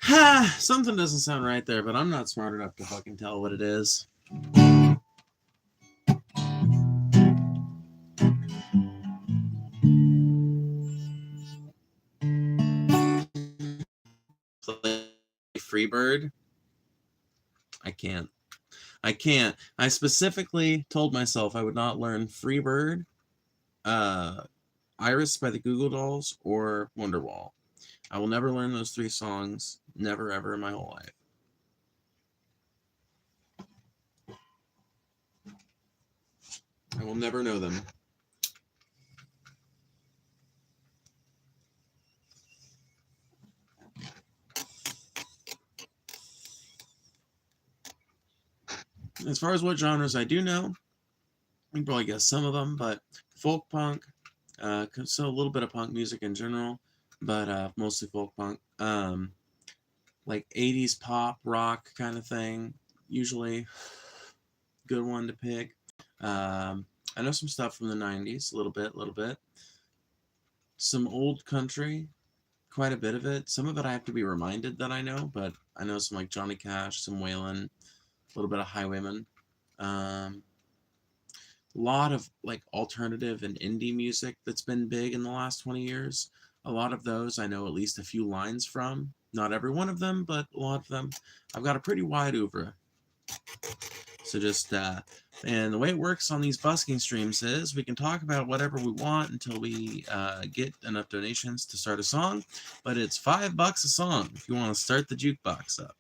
Ha! Something doesn't sound right there, but I'm not smart enough to fucking tell what it is. Play Freebird. I can't. I specifically told myself I would not learn Freebird, Iris by the Google Dolls, or Wonderwall. I will never learn those 3 songs. Never, ever in my whole life. I will never know them. As far as what genres I do know, you can probably guess some of them, but folk punk, so a little bit of punk music in general, but mostly folk punk. Like 80s pop, rock kind of thing, usually good one to pick. I know some stuff from the 90s, a little bit. Some old country, quite a bit of it. Some of it I have to be reminded that I know, but I know some like Johnny Cash, some Waylon, a little bit of Highwayman. A lot of like alternative and indie music that's been big in the last 20 years. A lot of those I know at least a few lines from. Not every one of them, but a lot of them. I've got a pretty wide oeuvre. So just, and the way it works on these busking streams is we can talk about whatever we want until we get enough donations to start a song, but it's $5 a song if you want to start the jukebox up.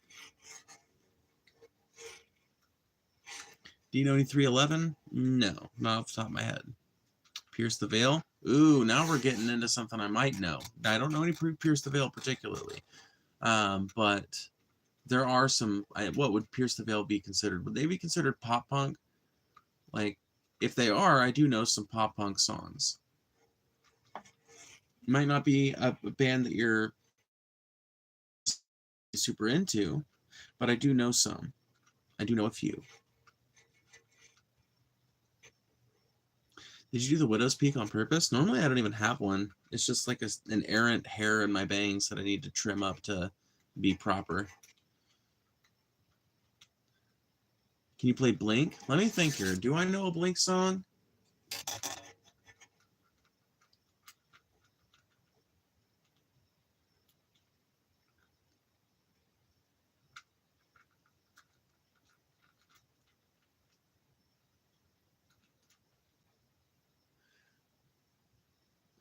Do you know any 311? No, not off the top of my head. Pierce the Veil? Ooh, now we're getting into something I might know. I don't know any Pierce the Veil particularly, but there are some. What would Pierce the Veil be considered? Would they be considered pop punk? Like, if they are, I do know some pop punk songs. Might not be a band that you're super into, but I do know some. I do know a few. Did you do the widow's peak on purpose? Normally I don't even have one. It's just like an errant hair in my bangs that I need to trim up to be proper. Can you play Blink? Let me think here. Do I know a Blink song?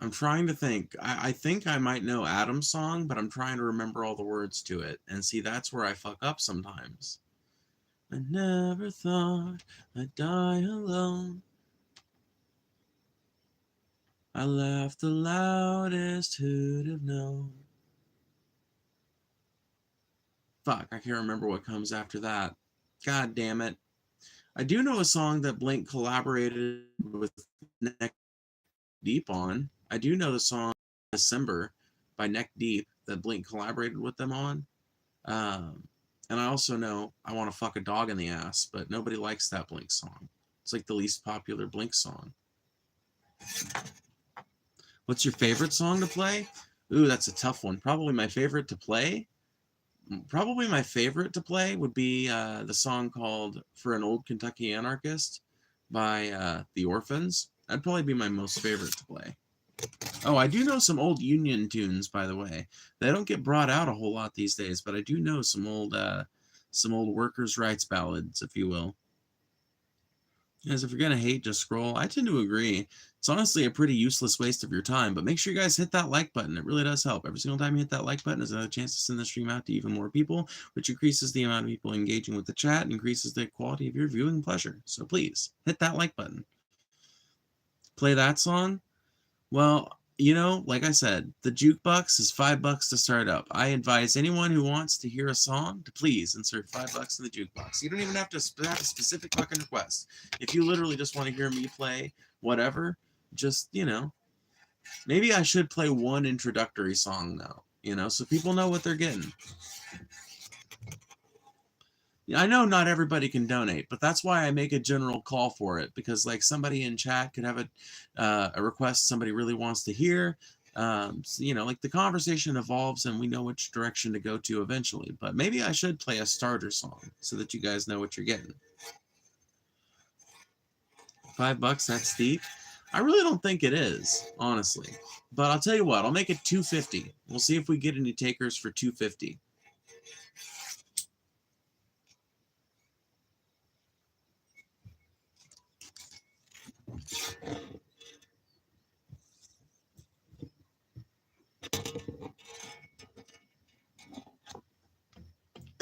I'm trying to think. I think I might know Adam's song, but I'm trying to remember all the words to it. And see, that's where I fuck up sometimes. I never thought I'd die alone. I laughed the loudest who'd have known. Fuck, I can't remember what comes after that. God damn it. I do know a song that Blink collaborated with Neck Deep on. I do know the song December by Neck Deep that Blink collaborated with them on. And I also know I Want to Fuck a Dog in the Ass, but nobody likes that Blink song. It's like the least popular Blink song. What's your favorite song to play? Ooh, that's a tough one. Probably my favorite to play. Probably my favorite to play would be the song called "For an Old Kentucky Anarchist" by the Orphans. That'd probably be my most favorite to play. Oh, I do know some old Union tunes, by the way. They don't get brought out a whole lot these days, but I do know some old workers' rights ballads, if you will. As if you're gonna hate, just scroll. I tend to agree. It's honestly a pretty useless waste of your time, but make sure you guys hit that like button. It really does help. Every single time you hit that like button is another chance to send the stream out to even more people, which increases the amount of people engaging with the chat and increases the quality of your viewing pleasure. So please hit that like button. Play that song. Well, you know, like I said, the jukebox is $5 to start up. I advise anyone who wants to hear a song to please insert $5 in the jukebox. You don't even have to have a specific fucking request. If you literally just want to hear me play whatever, just, you know, maybe I should play one introductory song though, you know, so people know what they're getting. I know not everybody can donate, but that's why I make a general call for it, because like somebody in chat could have a request somebody really wants to hear. So, you know, like the conversation evolves and we know which direction to go to eventually. But maybe I should play a starter song so that you guys know what you're getting. $5, that's steep. I really don't think it is, honestly. But I'll tell you what, I'll make it $2.50. We'll see if we get any takers for $2.50.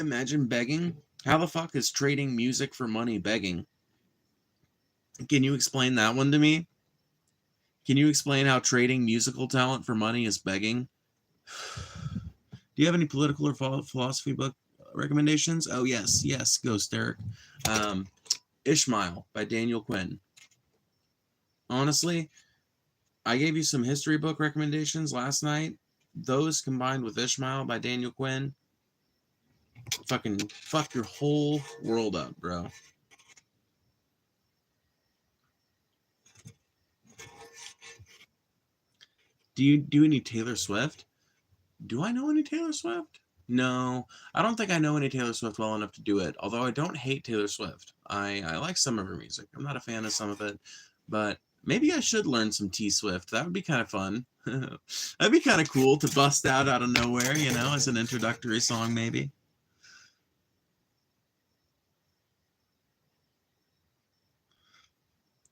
Imagine begging. How the fuck is trading music for money begging? Can you explain that one to me? Can you explain how trading musical talent for money is begging? Do you have any political or philosophy book recommendations? Oh, yes, Ghost Eric. Ishmael by Daniel Quinn. Honestly, I gave you some history book recommendations last night. Those combined with Ishmael by Daniel Quinn, fucking fuck your whole world up, bro. Do you do any Taylor Swift? Do I know any Taylor Swift? No, I don't think I know any Taylor Swift well enough to do it, although I don't hate Taylor Swift. I like some of her music. I'm not a fan of some of it, but maybe I should learn some T-Swift. That would be kind of fun. That'd be kind of cool to bust out of nowhere, you know, as an introductory song, maybe.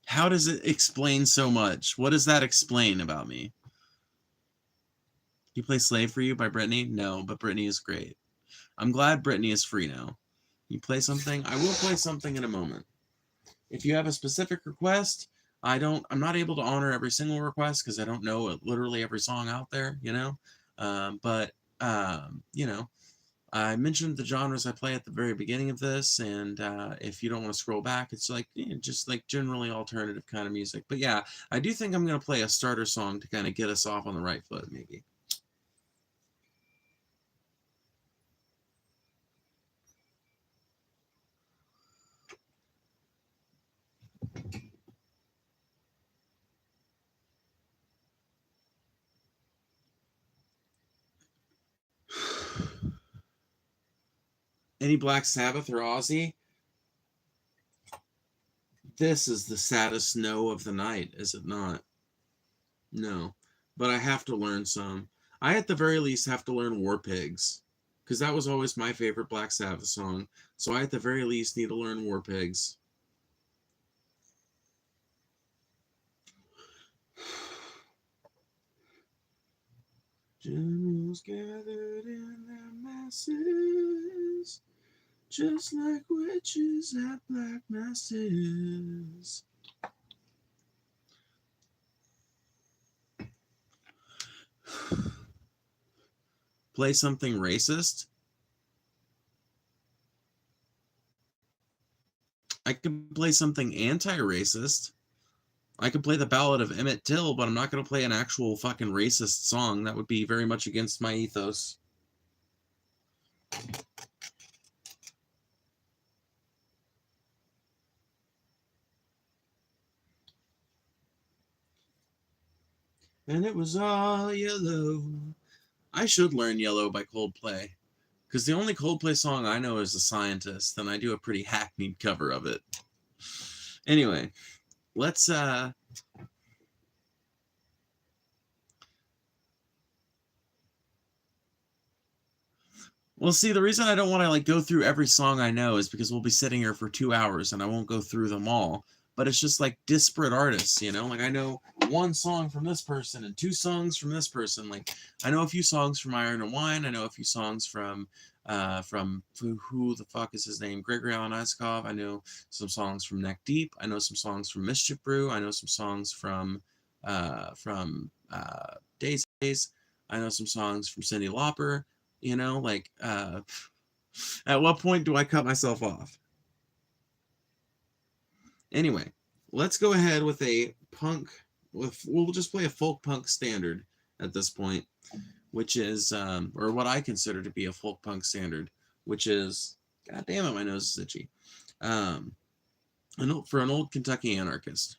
How does it explain so much? What does that explain about me? You play Slave for You by Britney? No, but Britney is great. I'm glad Britney is free now. You play something? I will play something in a moment. If you have a specific request, I'm not able to honor every single request because I don't know literally every song out there, you know. You know, I mentioned the genres I play at the very beginning of this, and if you don't want to scroll back, it's like just like generally alternative kind of music. But yeah, I do think I'm gonna play a starter song to kind of get us off on the right foot, maybe. Any Black Sabbath or Ozzy? This is the saddest no of the night, is it not? No. But I have to learn some. I, at the very least, have to learn War Pigs. Because that was always my favorite Black Sabbath song. So I, at the very least, need to learn War Pigs. Generals gathered in their masses, just like witches at black masses. Play something racist? I could play something anti-racist. I could play the Ballad of Emmett Till, but I'm not going to play an actual fucking racist song. That would be very much against my ethos. and it was all yellow. I should learn Yellow by Coldplay, because the only Coldplay song I know is The Scientist, and I do a pretty hackneyed cover of it. Anyway, let's well, see, the reason I don't want to like go through every song I know is because we'll be sitting here for 2 hours and I won't go through them all. But it's just like disparate artists, you know? Like I know one song from this person and two songs from this person. Like I know a few songs from Iron and Wine. I know a few songs from who the fuck is his name? Gregory Alan Isakov. I know some songs from Neck Deep. I know some songs from Mischief Brew. I know some songs from Days. I know some songs from Cyndi Lauper. You know, like, at what point do I cut myself off? Anyway, let's go ahead with a punk. We'll just play a folk punk standard at this point, which is, or what I consider to be a folk punk standard, which is, God damn it, my nose is itchy. For an old Kentucky anarchist.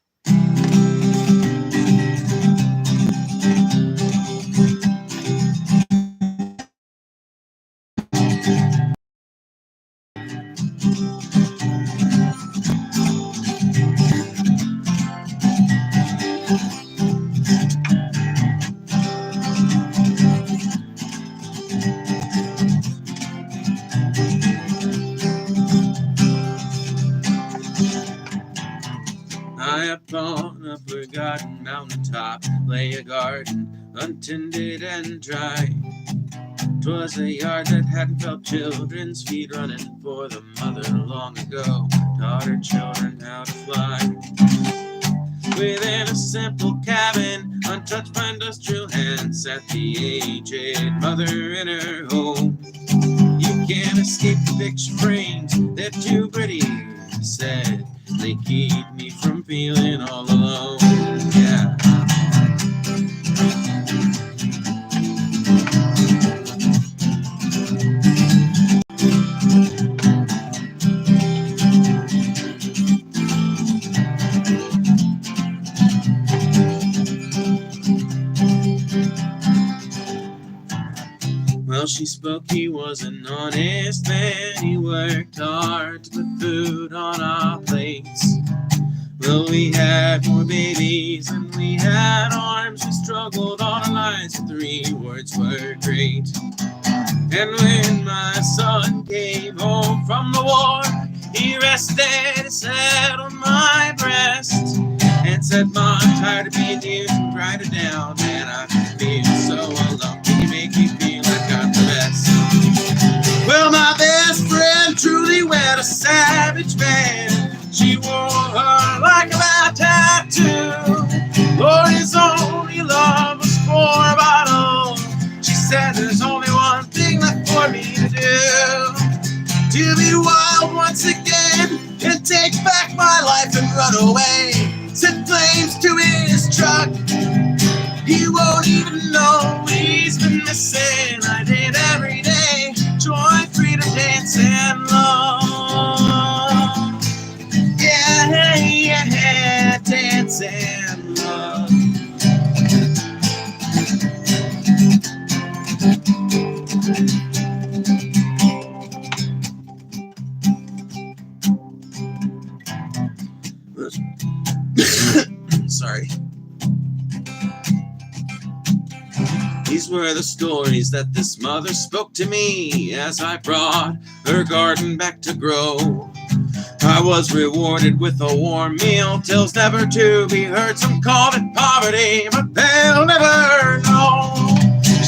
I upon a forgotten mountaintop lay a garden, untended and dry. 'Twas a yard that hadn't felt children's feet running, for the mother long ago taught her children how to fly. Within a simple cabin, untouched by industrial hands, sat the aged mother in her home. You can't escape the picture frames, they're too pretty, said. They keep me from feeling all alone, yeah. Well, she spoke, he was an honest man. He worked hard to put food on our plates. Well, we had more babies than we had arms. We struggled all our lives, but the rewards were great. And when my son came home from the war, he rested his head on my breast and said, Mom, I'm tired of being here to write it down, and I feel so alone. Can you make me feel like I'm the best? Well, my best friend truly wed a savage man. She wore her like a bad tattoo. For his only love was for a bottle. She said there's only one thing left for me to do, to be wild once again and take back my life and run away. Set flames to his truck. He won't even know he's been missing. I did every day, joy, freedom, dance, and love. Yeah, yeah, dance and love. Sorry. These were the stories that this mother spoke to me as I brought her garden back to grow. I was rewarded with a warm meal, tales never to be heard. Some called it poverty, but they'll never know.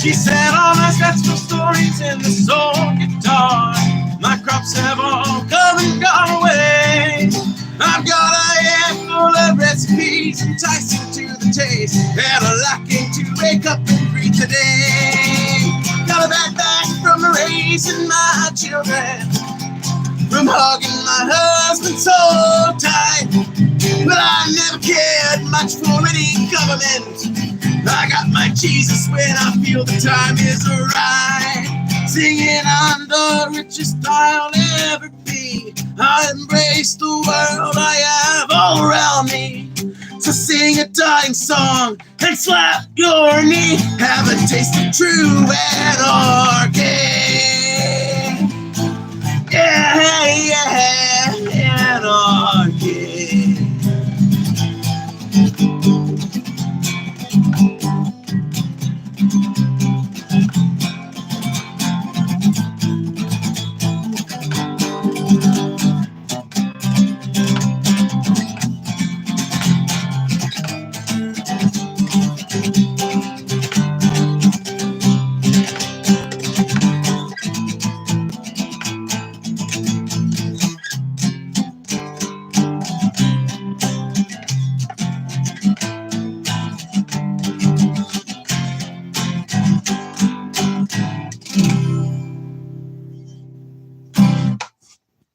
She said all my stats stories in the soul guitar. My crops have all come and gone away. I've got a handful of recipes enticing to the taste, and a liking to wake up and greet the day. Got a backpack from raising my children, from hugging my husband so tight. But I never cared much for any government. I got my Jesus when I feel the time is right. Singing on the richest I'll ever be. I embrace the world I have all around me. to sing a dying song and slap your knee. Have a taste of true anarchy. Yeah, anarchy.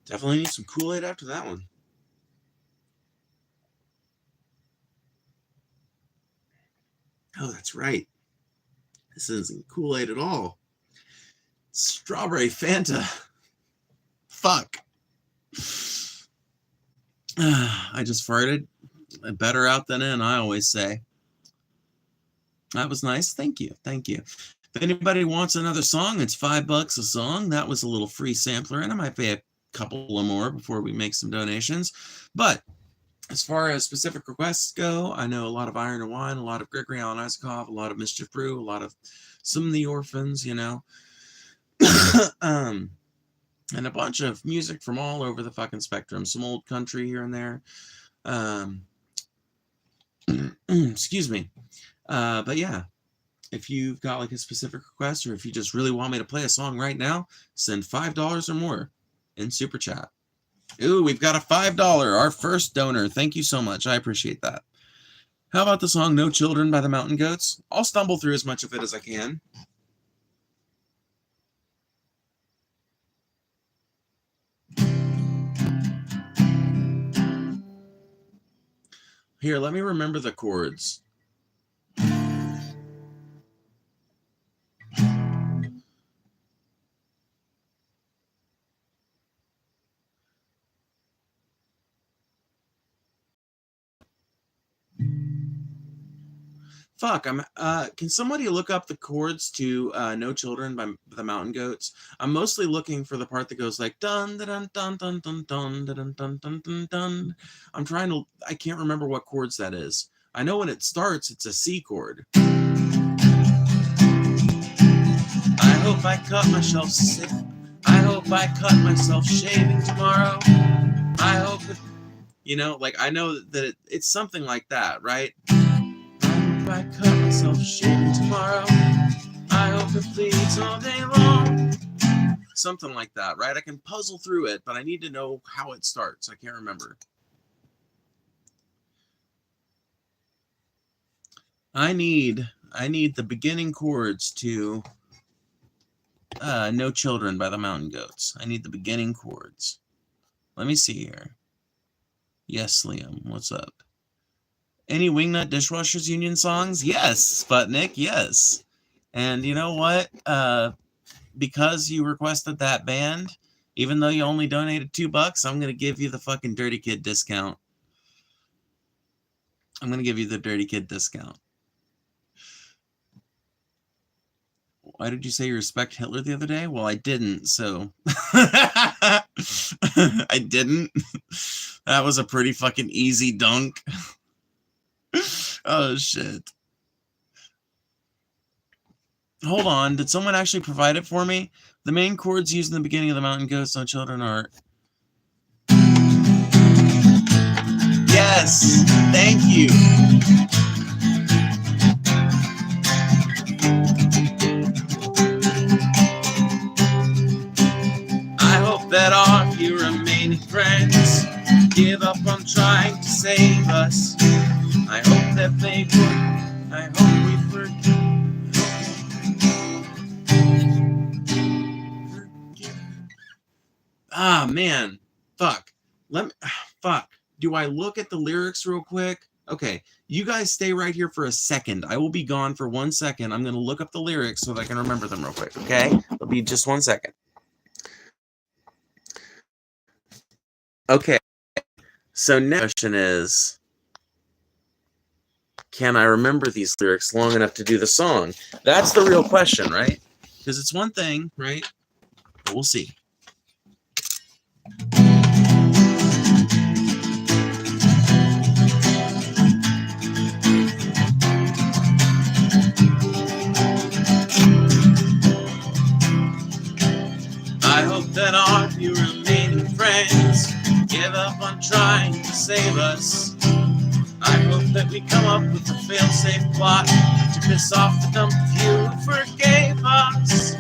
Definitely need some Kool-Aid after that one. Oh, that's right. This isn't Kool-Aid at all. Strawberry Fanta. Fuck. I just farted. Better out than in, I always say. That was nice. Thank you. Thank you. If anybody wants another song, it's $5 a song. That was a little free sampler, and I might pay a couple of more before we make some donations. But as far as specific requests go, I know a lot of Iron and Wine, a lot of Gregory Alan Isakov, a lot of Mischief Brew, a lot of some of the Orphans, you know. And a bunch of music from all over the fucking spectrum. Some old country here and there. Excuse me. But yeah, if you've got like a specific request, or if you just really want me to play a song right now, send $5 or more in Super Chat. Ooh, we've got a $5, our first donor. Thank you so much. I appreciate that. How about the song No Children by the Mountain Goats? I'll stumble through as much of it as I can. Here, let me remember the chords. Fuck, can somebody look up the chords to No Children by the Mountain Goats? I'm mostly looking for the part that goes like dun dun dun dun dun dun dun dun dun dun dun. I can't remember what chords that is. I know when it starts, it's a C chord. I hope I cut myself sick. I hope I cut myself shaving tomorrow. I hope it, you know, like I know that it's something like that, right? I cut myself shaving tomorrow. I hope it bleeds all day long. Something like that, right? I can puzzle through it, but I need to know how it starts. I can't remember. I need the beginning chords to No Children by the Mountain Goats. I need the beginning chords. Let me see here. Yes, Liam, what's up? Any Wingnut Dishwashers Union songs? Yes, Sputnik, yes. And you know what? Because you requested that band, even though you only donated $2, I'm going to give you the fucking Dirty Kid discount. I'm going to give you the Dirty Kid discount. Why did you say you respect Hitler the other day? Well, I didn't, so. I didn't. That was a pretty fucking easy dunk. Oh, shit. Hold on. Did someone actually provide it for me? The main chords used in the beginning of the Mountain Goats No Children are... Yes! Thank you! I hope that our few remaining friends give up on trying to save us. I hope that they would. I hope we forgive. Ah, man. Fuck. Fuck. Do I look at the lyrics real quick? Okay. You guys stay right here for a second. I will be gone for 1 second. I'm going to look up the lyrics so that I can remember them real quick, okay? It'll be just 1 second. Okay. So next question is... can I remember these lyrics long enough to do the song? That's the real question, right? Because it's one thing, right? But we'll see. I hope that our few remaining friends give up on trying to save us. I hope that we come up with a fail-safe plot to piss off the dumb few who forgave us.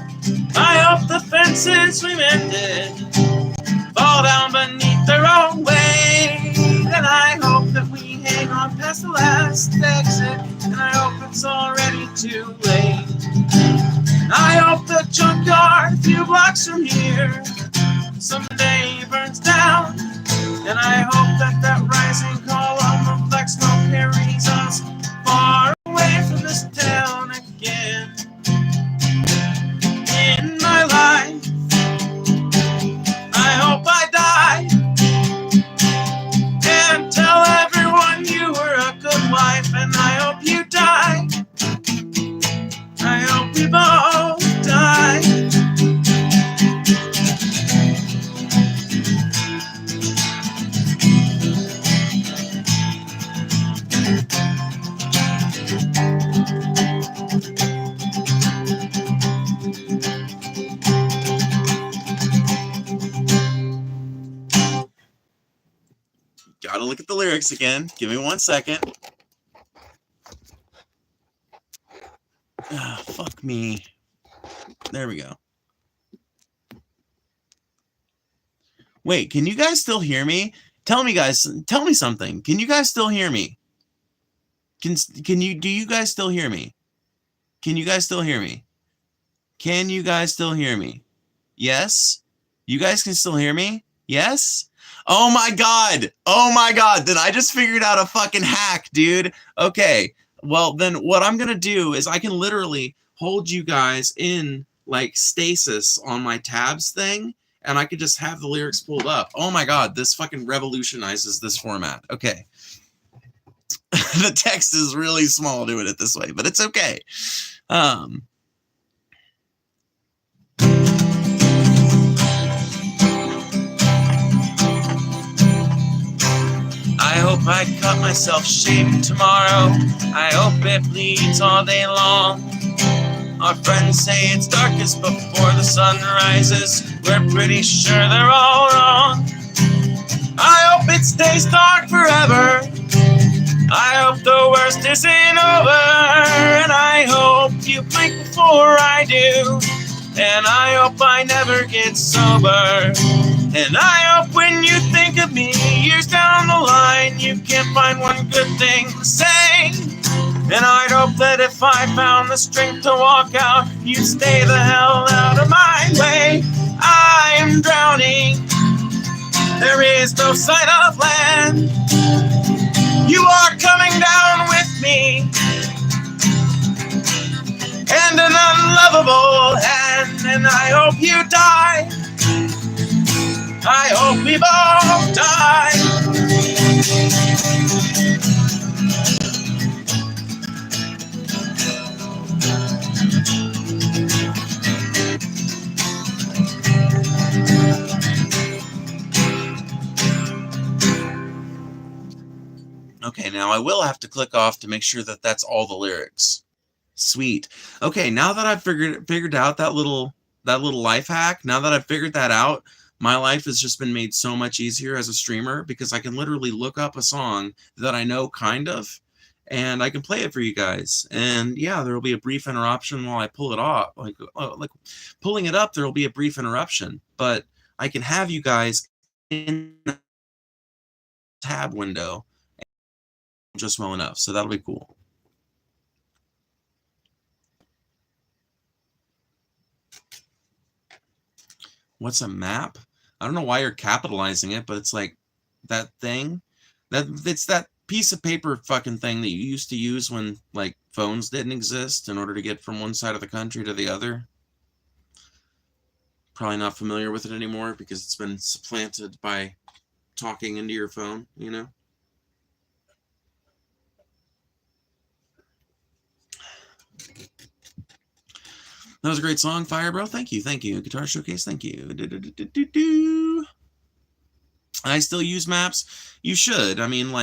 I hope the fences we mended fall down beneath their own weight. And I hope that we hang on past the last exit. And I hope it's already too late. I hope the junkyard a few blocks from here someday burns down. And I hope that that rising column of black smoke carries us far away from this town again. In my life, I hope I die and tell everyone you were a good wife. And I hope you die. I hope we both die. Gotta look at the lyrics again. Give me 1 second. Ah, fuck me. There we go. Wait, can you guys still hear me? Tell me, guys. Tell me something. Can you guys still hear me? Do you guys still hear me? Can you guys still hear me? Can you guys still hear me? Yes? You guys can still hear me? Yes? Oh my god! Oh my god! Then I just figured out a fucking hack, dude. Okay. Well, then what I'm gonna do is I can literally hold you guys in like stasis on my tabs thing, and I could just have the lyrics pulled up. Oh my god, this fucking revolutionizes this format. Okay. The text is really small doing it this way, but it's okay. I hope I cut myself shaving tomorrow. I hope it bleeds all day long. Our friends say it's darkest before the sun rises. We're pretty sure they're all wrong. I hope it stays dark forever. I hope the worst isn't over. And I hope you blink before I do. And I hope I never get sober. And I hope when you think of me years down the line, you can't find one good thing to say. And I'd hope that if I found the strength to walk out, you'd stay the hell out of my way. I am drowning. There is no sign of land. You are coming down with me. And an unlovable hand. And I hope you die. I hope we both die. Okay, now I will have to click off to make sure that that's all the lyrics. Sweet. Okay, now that I've figured out that little life hack, now that I've figured that out, my life has just been made so much easier as a streamer because I can literally look up a song that I know kind of, and I can play it for you guys. And yeah, there will be a brief interruption while I pull it off. Like pulling it up, there will be a brief interruption, but I can have you guys in the tab window just well enough, so that'll be cool. What's a map? I don't know why you're capitalizing it, but it's like that thing. It's that piece of paper fucking thing that you used to use when like phones didn't exist in order to get from one side of the country to the other. Probably not familiar with it anymore because it's been supplanted by talking into your phone, you know? That was a great song, Fire Bro. Thank you. Guitar Showcase, thank you. I still use maps. You should. I mean,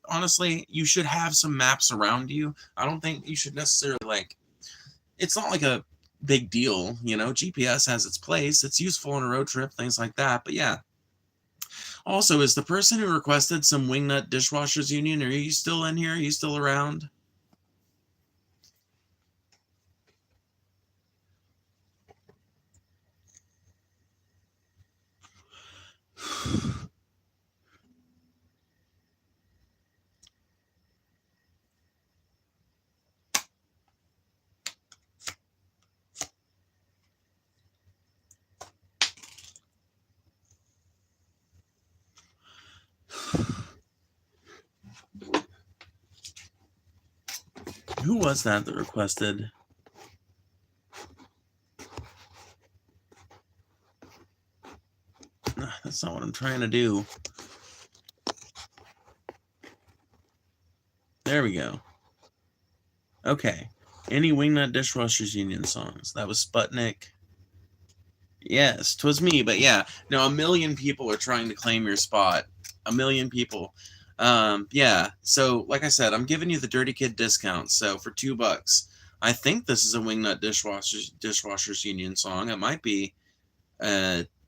honestly, you should have some maps around you. I don't think you should necessarily, it's not like a big deal, GPS has its place. It's useful on a road trip, things like that. But yeah. Also, is the person who requested some Wingnut Dishwashers Union, are you still in here? Are you still around? Who was that requested? That's not what I'm trying to do. There we go. Okay. Any Wingnut Dishwashers Union songs? That was Sputnik. Yes, 'twas me, but yeah. No, 1 million people are trying to claim your spot. 1 million people. Yeah. So, like I said, I'm giving you the Dirty Kid discount. So for $2, I think this is a Wingnut Dishwashers Union song. It might be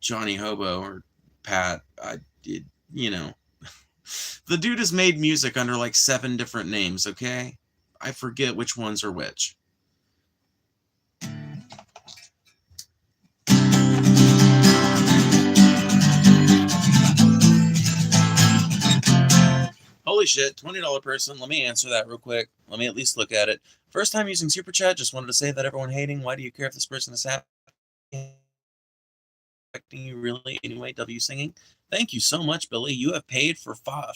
Johnny Hobo or Pat. The dude has made music under like 7 different names. Okay, I forget which ones are which. Holy shit, $20 person. Let me answer that real quick. Let me at least look at it. First time using Super Chat. Just wanted to say that everyone hating. Why do you care if this person is happy? Affecting you really anyway? W singing. Thank you so much, Billy. You have paid for 5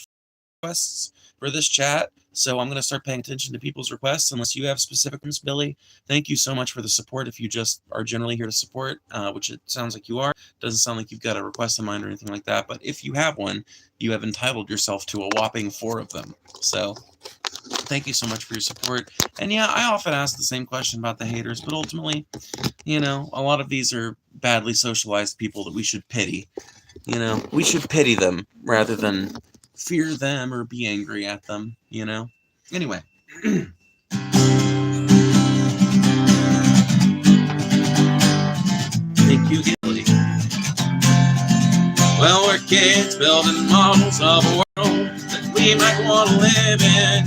requests for this chat, so I'm going to start paying attention to people's requests unless you have specific ones, Billy. Thank you so much for the support. If you just are generally here to support, which it sounds like you are, doesn't sound like you've got a request in mind or anything like that, but if you have one, you have entitled yourself to a whopping 4 of them. So thank you so much for your support. And yeah, I often ask the same question about the haters, but ultimately, a lot of these are badly socialized people that we should pity. We should pity them rather than fear them or be angry at them, Anyway. Thank you, Gilly. Well, we're kids building models of a world that we might want to live in.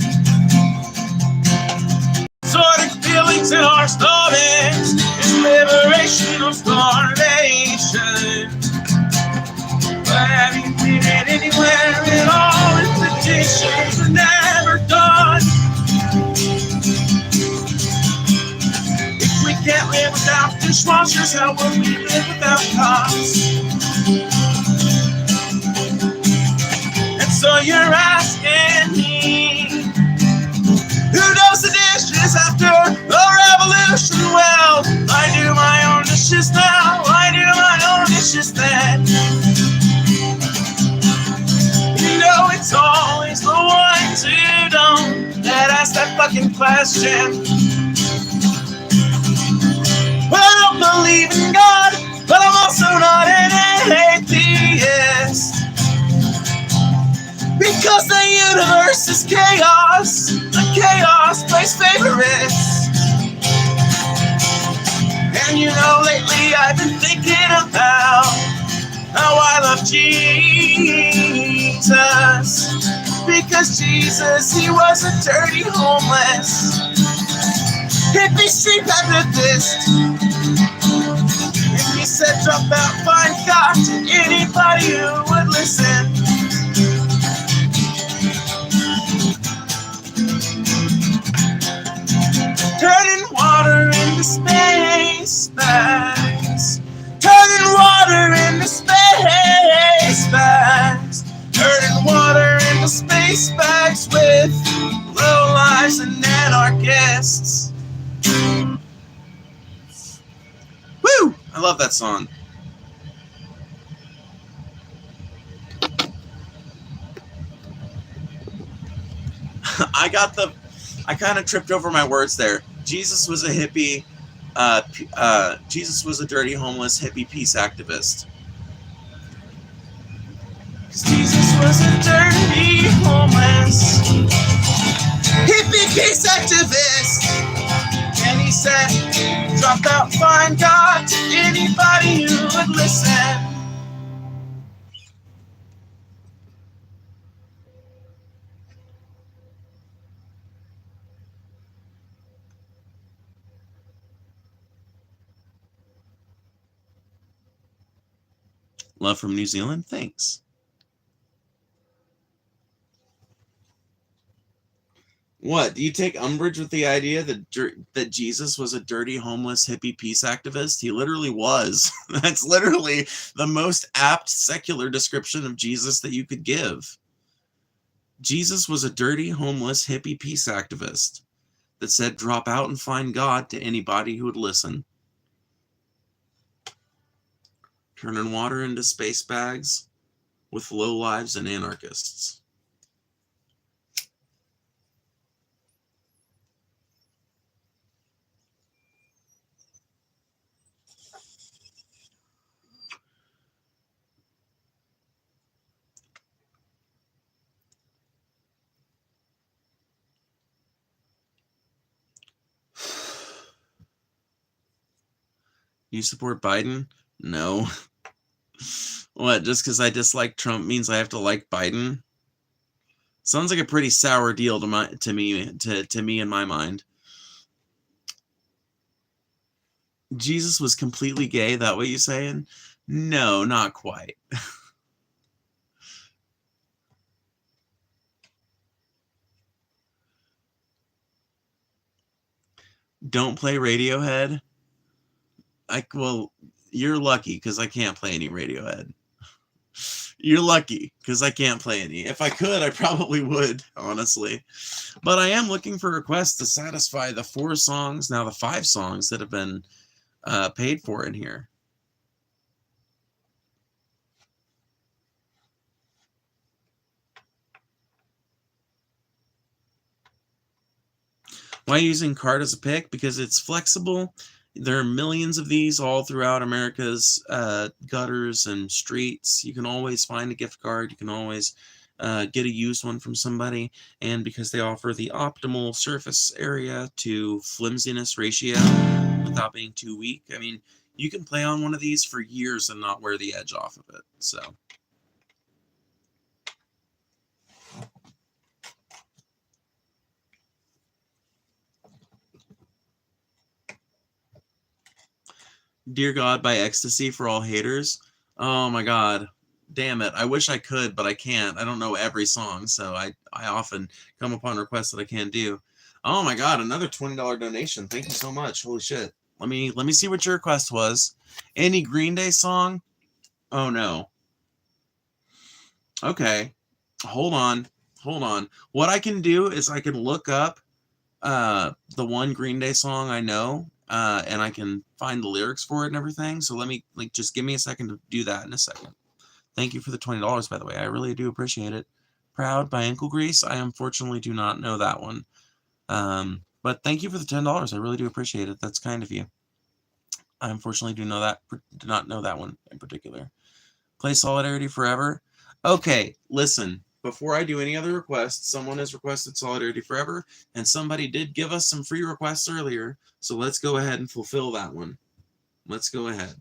Sort of feelings in our stomachs is liberation or starvation. But have you been anywhere at all if the dishes are never done? If we can't live without dishwashers, how will we live without cops? And so you're asking me, who does the dishes after the revolution? Well, I do my own dishes now, I do my own dishes then. It's always the ones who don't that ask that fucking question. Well, I don't believe in God, but I'm also not an atheist. Because the universe is chaos, the chaos plays favorites. And lately I've been thinking about how I love Jesus, because Jesus, he was a dirty homeless hippie street Methodist, and he said drop out, find God to anybody who would listen. Turning water into space bags, turning water into space bags, turning water into space bags with low lives and anarchists. Woo! I love that song. I kind of tripped over my words there. Jesus was a hippie. Jesus was a dirty, homeless, hippie peace activist. 'Cause Jesus was a dirty, homeless, hippie peace activist. And he said, drop out, find God to anybody who would listen. Love from New Zealand, thanks. What, do you take umbrage with the idea that Jesus was a dirty, homeless, hippie peace activist? He literally was. That's literally the most apt secular description of Jesus that you could give. Jesus was a dirty, homeless, hippie peace activist that said, drop out and find God to anybody who would listen. Turning water into space bags with lowlives and anarchists. You support Biden? No. What, just because I dislike Trump means I have to like Biden? Sounds like a pretty sour deal to me in my mind. Jesus was completely gay, that what you saying? No, not quite. Don't play Radiohead? Well, you're lucky because I can't play any Radiohead. You're lucky because I can't play any. If I could, I probably would, honestly. But I am looking for requests to satisfy the 4 songs, now the 5 songs that have been paid for in here. Why are you using card as a pick? Because it's flexible. There are millions of these all throughout America's gutters and streets. You can always find a gift card. You can always get a used one from somebody. And because they offer the optimal surface area to flimsiness ratio without being too weak, I mean, you can play on one of these for years and not wear the edge off of it. So. Dear God by Ecstasy for all haters. Oh my God. Damn it. I wish I could, but I can't. I don't know every song, so I often come upon requests that I can't do. Oh my God, another $20 donation. Thank you so much. Holy shit. Let me see what your request was. Any Green Day song? Oh no. Okay. Hold on. What I can do is I can look up the one Green Day song I know, and I can find the lyrics for it and everything. So let me just give me a second to do that in a second. Thank you for the $20, by the way. I really do appreciate it. Proud by Ankle Grease. I unfortunately do not know that one. But thank you for the $10. I really do appreciate it. That's kind of you. I unfortunately do not know that one in particular. Play Solidarity Forever. Okay, listen. Before I do any other requests, someone has requested Solidarity Forever, and somebody did give us some free requests earlier, so let's go ahead and fulfill that one. Let's go ahead.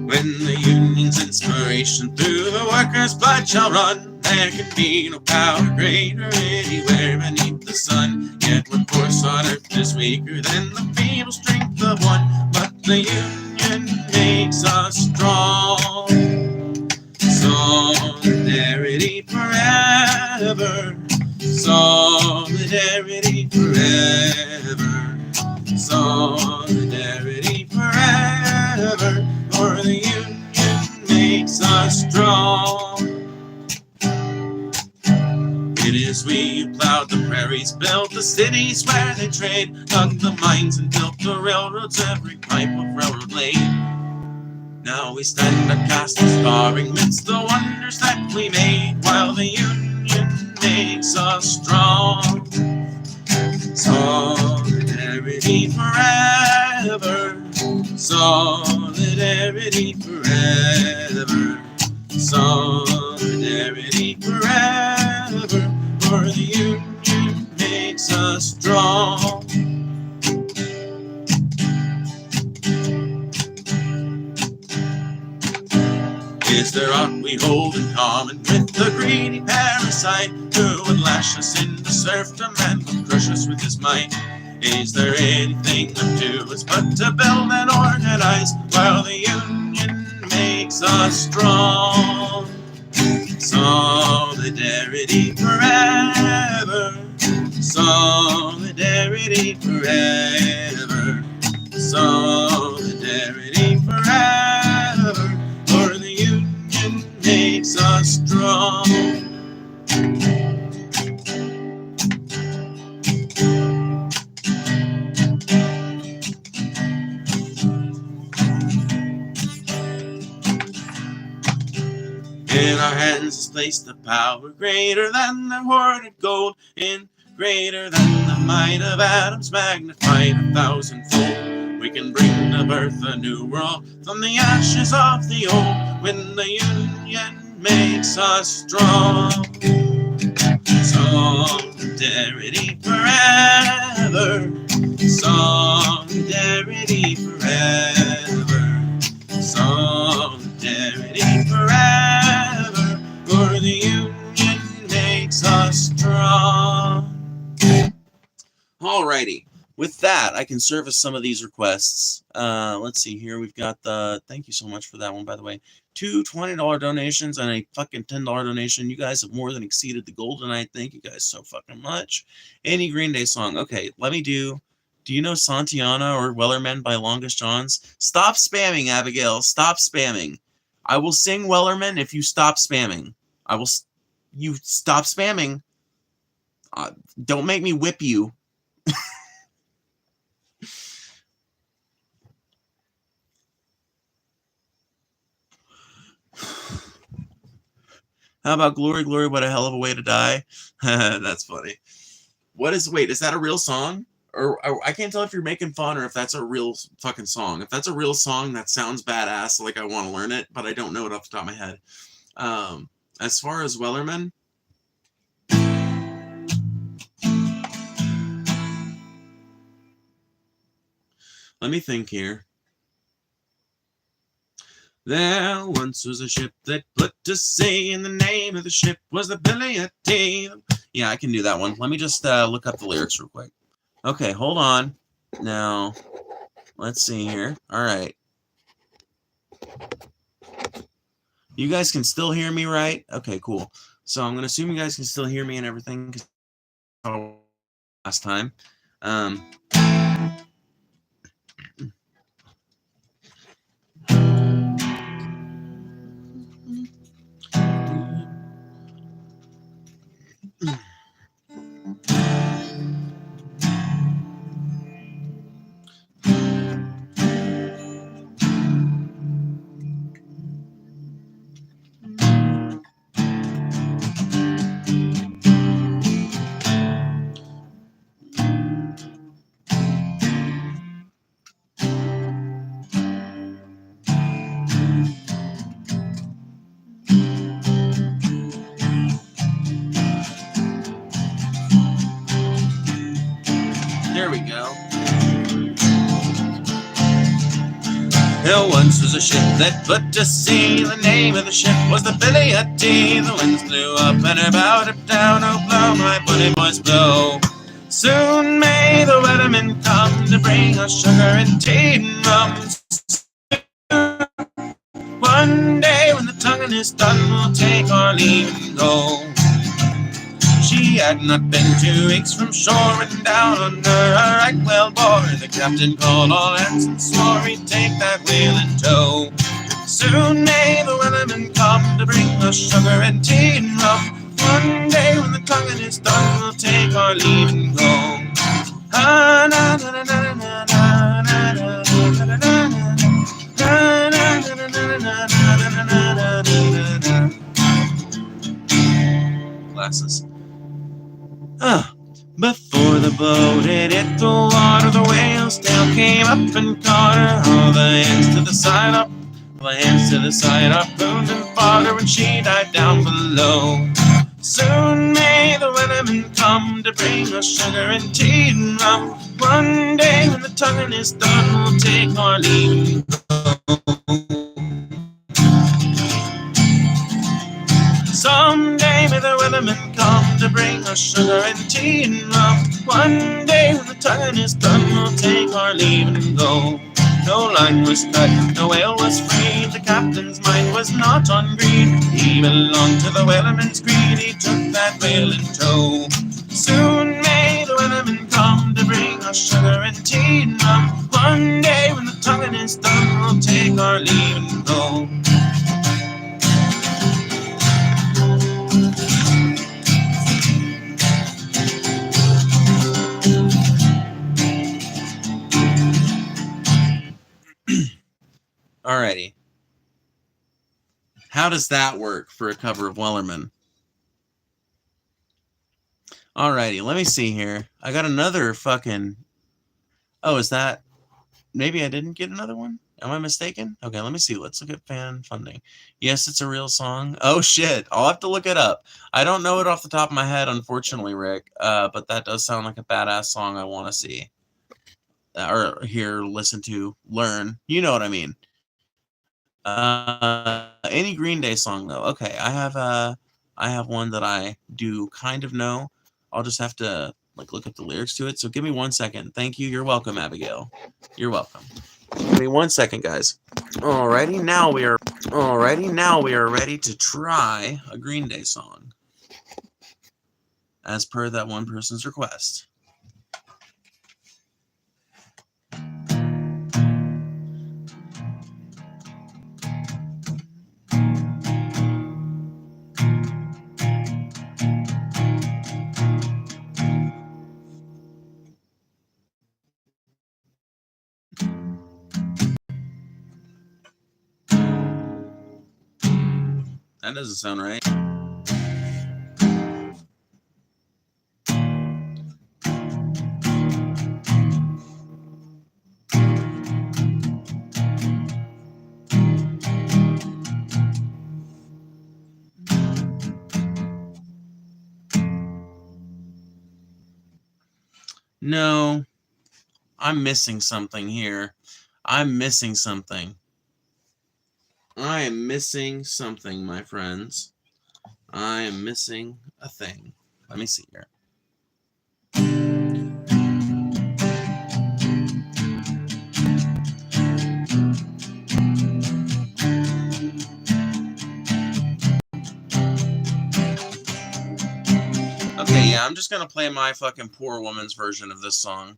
When the union's inspiration through the workers' blood shall run, there can be no power greater anywhere beneath the sun. Yet when force on earth is weaker than the feeble strength of one, but the union makes us strong. Solidarity forever. Solidarity forever. Solidarity forever. For the union makes us strong. It is we who plowed the prairies, built the cities where they trade, dug the mines and built the railroads, every pipe of railroad laid. Now we stand our cast of starring midst the wonders that we made, while the union makes us strong. Solidarity forever. Solidarity forever. Solidarity forever. For the union makes us strong. Is there aught we hold in common with the greedy parasite who would lash us into serfdom and would crush us with his might? Is there anything left to us but to build and organize while the union makes us strong? Solidarity forever. Solidarity forever. Solidarity forever. For the union makes us strong. In our hands is placed the power greater than the hoarded gold, in greater than the might of atoms magnified 1,000-fold. We can bring to birth a new world from the ashes of the old when the union makes us strong. Solidarity forever. Solidarity forever. Solidarity forever. For the union makes us strong. Alrighty. With that, I can service some of these requests. Let's see here. We've got the, thank you so much for that one, by the way. 2 $20 donations and a fucking $10 donation. You guys have more than exceeded the goal tonight. Thank you guys so fucking much. Any Green Day song. Okay, let me do you know Santiana or Wellerman by Longest Johns? Stop spamming, Abigail. Stop spamming. I will sing Wellerman if you stop spamming. You stop spamming. Don't make me whip you. How about Glory, Glory, What a Hell of a Way to Die? That's funny. Wait, is that a real song? Or I can't tell if you're making fun or if that's a real fucking song. If that's a real song, that sounds badass, like I want to learn it, but I don't know it off the top of my head. As far as Wellerman, let me think here. There once was a ship that put to sea, and the name of the ship was the Billy of Tea. Yeah, I can do that one. Let me just look up the lyrics real quick. Okay, hold on. Now, let's see here. All right. You guys can still hear me, right? Okay, cool. So I'm going to assume you guys can still hear me and everything last time. There we go. There once was a ship that put to sea. The name of the ship was the Billy of Tea. The winds blew up and about it down. Oh, blow, my bunny boys, blow. Soon may the weathermen come to bring us sugar and tea and rum. One day when the tonguing is done, we'll take our leave and go. She had not been 2 weeks from shore, written down on her a right well bore. The captain called all hands and swore he'd take that wheel in tow. Soon may the weathermen come to bring us sugar and tea and rum. One day when the tonguing is done, we'll take our leave and go. Ah, na, na, na, na, na, na, na, na, na, na, na, na, na, na, na. Glasses. Before the boat had hit the water, the whale's tail came up and caught her. All the hands to the side up, all the hands to the side up, boomed and fought her when she died down below. Soon may the weatherman come to bring us sugar and tea and rum. One day when the tonguing is done, we'll take our leave and go. Someday may the weatherman come to bring us sugar and tea and rum. One day when the tonguing is done, we'll take our leave and go. No line was cut, no whale was freed. The captain's mind was not on greed. He belonged to the whaleman's greed. He took that whale in tow. Soon may the weatherman come to bring us sugar and tea and rum. One day when the tonguing is done, we'll take our leave and go. Alrighty. How does that work for a cover of Wellerman? Alrighty, let me see here. I got another fucking... Oh, is that... Maybe I didn't get another one? Am I mistaken? Okay, let me see. Let's look at fan funding. Yes, it's a real song. Oh, shit. I'll have to look it up. I don't know it off the top of my head, unfortunately, Rick. But that does sound like a badass song I want to see. Or hear, listen to, learn. You know what I mean. Any Green Day song, though. Okay, I have one that I do kind of know. I'll just have to look up the lyrics to it. So give me 1 second. Thank you. You're welcome, Abigail. You're welcome. Give me 1 second, guys. Alrighty, now we are ready to try a Green Day song, as per that one person's request. That doesn't sound right. No, I'm missing something here. I'm missing something. I am missing something, my friends. I am missing a thing. Let me see here. Okay, yeah, I'm just gonna play my fucking poor woman's version of this song.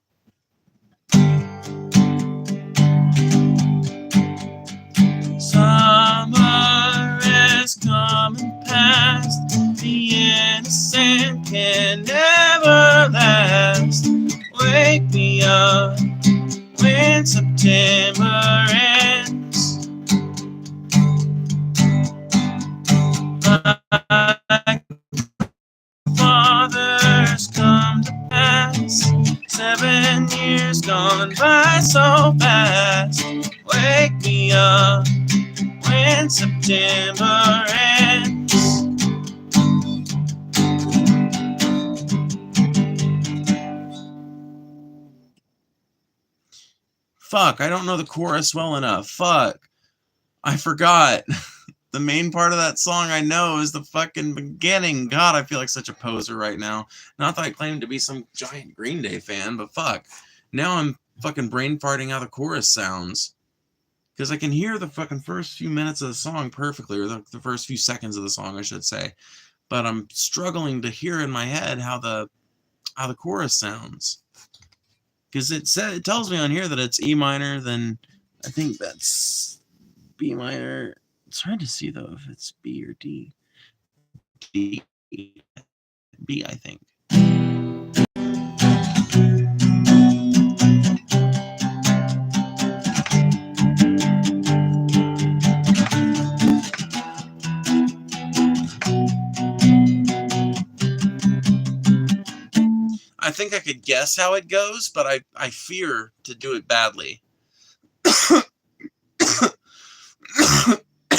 Summer is coming past. The innocent can never last. Wake me up when September ends. My father's come to pass. 7 years gone by so fast. Wake me up when September ends. Fuck, I don't know the chorus well enough. Fuck. I forgot. The main part of that song I know is the fucking beginning. God, I feel like such a poser right now. Not that I claim to be some giant Green Day fan, but fuck. Now I'm fucking brain farting how the chorus sounds. Because I can hear the fucking first few minutes of the song perfectly, or the first few seconds of the song, I should say. But I'm struggling to hear in my head how the chorus sounds. Because it tells me on here that it's E minor, then I think that's B minor. It's hard to see, though, if it's B or D. D. B, I think. I think I could guess how it goes, but I fear to do it badly.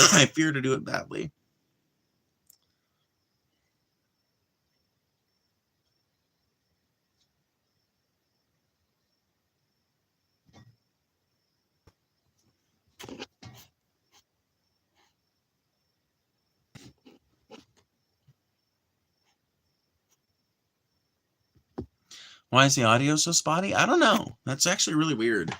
I fear to do it badly. Why is the audio so spotty? I don't know. That's actually really weird.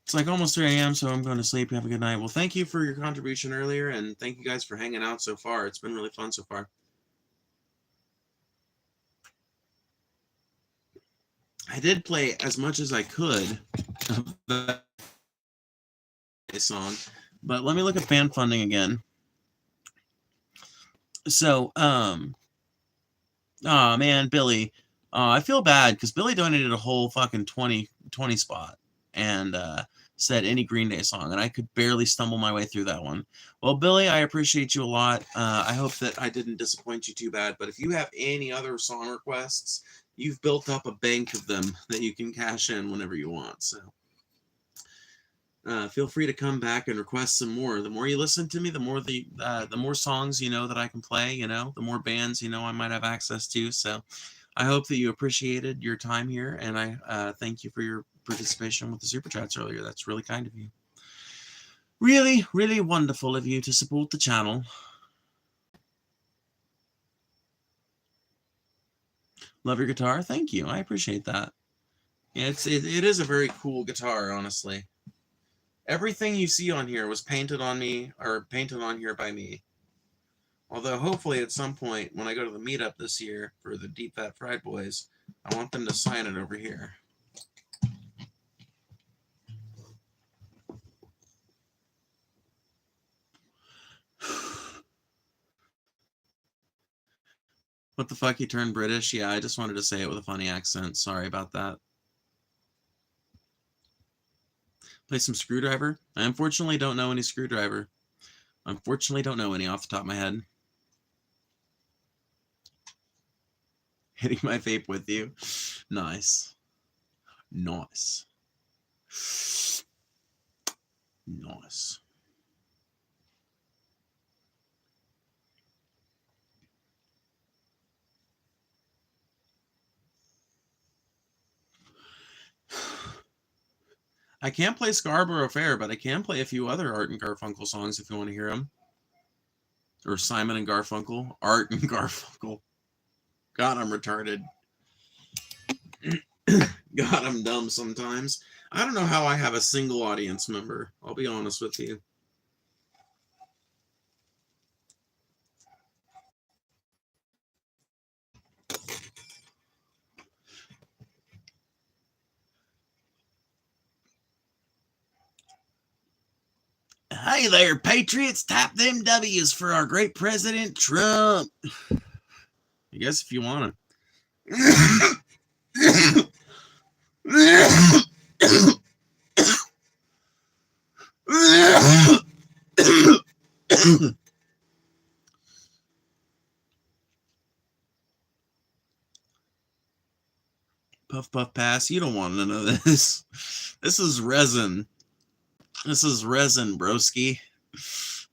It's like almost 3 a.m., so I'm going to sleep. Have a good night. Well, thank you for your contribution earlier, and thank you guys for hanging out so far. It's been really fun so far. I did play as much as I could of the song, but let me look at fan funding again. So, oh man, Billy. I feel bad because Billy donated a whole fucking 20 spot and said any Green Day song, and I could barely stumble my way through that one. Well, Billy, I appreciate you a lot. I hope that I didn't disappoint you too bad, but if you have any other song requests, you've built up a bank of them that you can cash in whenever you want. So feel free to come back and request some more. The more you listen to me, the more songs that I can play. The more bands I might have access to. So I hope that you appreciated your time here, and I thank you for your participation with the super chats earlier. That's really kind of you. Really, really wonderful of you to support the channel. Love your guitar. Thank you. I appreciate that. Yeah, it is a very cool guitar, honestly. Everything you see on here was painted on me, or painted on here by me. Although hopefully at some point when I go to the meetup this year for the Deep Fat Fried Boys, I want them to sign it over here. What the fuck, you turned British? Yeah, I just wanted to say it with a funny accent. Sorry about that. Play some Screwdriver? I unfortunately don't know any Screwdriver. Unfortunately don't know any off the top of my head. Hitting my vape with you. Nice. Nice. Nice. I can't play Scarborough Fair, but I can play a few other Art and Garfunkel songs if you want to hear them. Or Simon and Garfunkel. Art and Garfunkel. God, I'm retarded. God, I'm dumb sometimes. I don't know how I have a single audience member. I'll be honest with you. Hey there, Patriots. Tap them W's for our great President Trump. I guess if you want to. Puff, puff, pass. You don't want to know this. This is resin. This is resin, broski.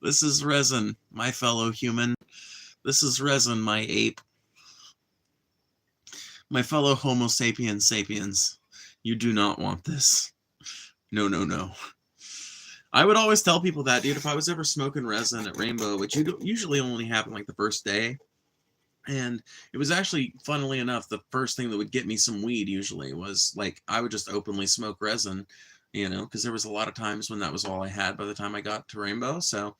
This is resin, my fellow human. This is resin, my ape. My fellow Homo sapiens sapiens. You do not want this. No, no, no. I would always tell people that, dude, if I was ever smoking resin at Rainbow, which usually only happened like the first day. And it was actually, funnily enough, the first thing that would get me some weed usually was like I would just openly smoke resin, because there was a lot of times when that was all I had by the time I got to Rainbow. So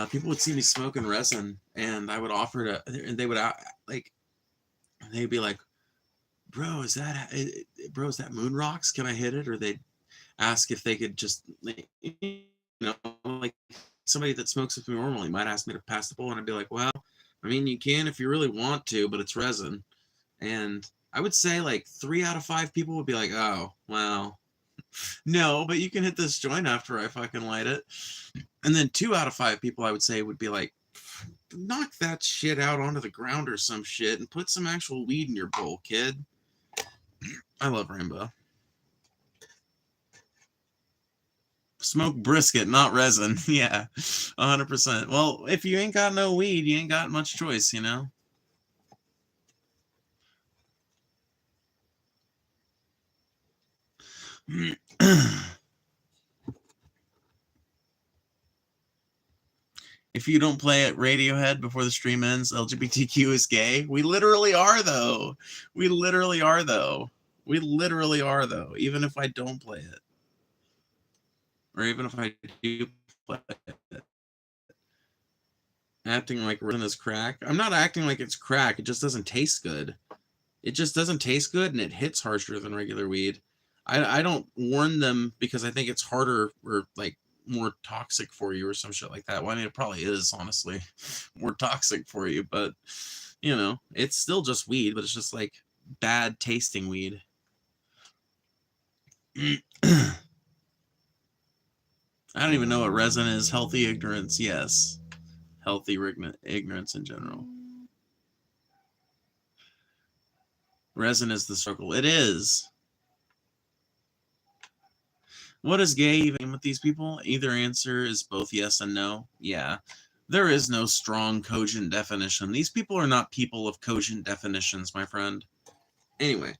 people would see me smoking resin, and I would offer to, and they would they'd be like, bro, is that Moon Rocks? Can I hit it? Or they'd ask if they could just, like somebody that smokes with me normally might ask me to pass the bowl, and I'd be like, well, I mean, you can if you really want to, but it's resin. And I would say like 3 out of 5 people would be like, oh, well, no, but you can hit this joint after I fucking light it. And then 2 out of 5 people I would say would be like, knock that shit out onto the ground or some shit and put some actual weed in your bowl, kid. I love rainbow. Smoke brisket, not resin. Yeah, 100%. Well, if you ain't got no weed, you ain't got much choice, you know? If you don't play at Radiohead before the stream ends, LGBTQ is gay. We literally are, though. We literally are, though. We literally are, though, even if I don't play it. Or even if I do play it. Acting like resin is crack. I'm not acting like it's crack. It just doesn't taste good. It just doesn't taste good, and it hits harsher than regular weed. I don't warn them because I think it's harder or like more toxic for you or some shit like that. Well, I mean, it probably is, honestly, more toxic for you, but you know, it's still just weed, but it's just like bad tasting weed. I don't even know what resin is. Healthy ignorance, yes. Healthy ignorance in general. Resin is the struggle. It is. What is gay even with these people? Either answer is both yes and no. Yeah. There is no strong, cogent definition. These people are not people of cogent definitions, my friend. Anyway.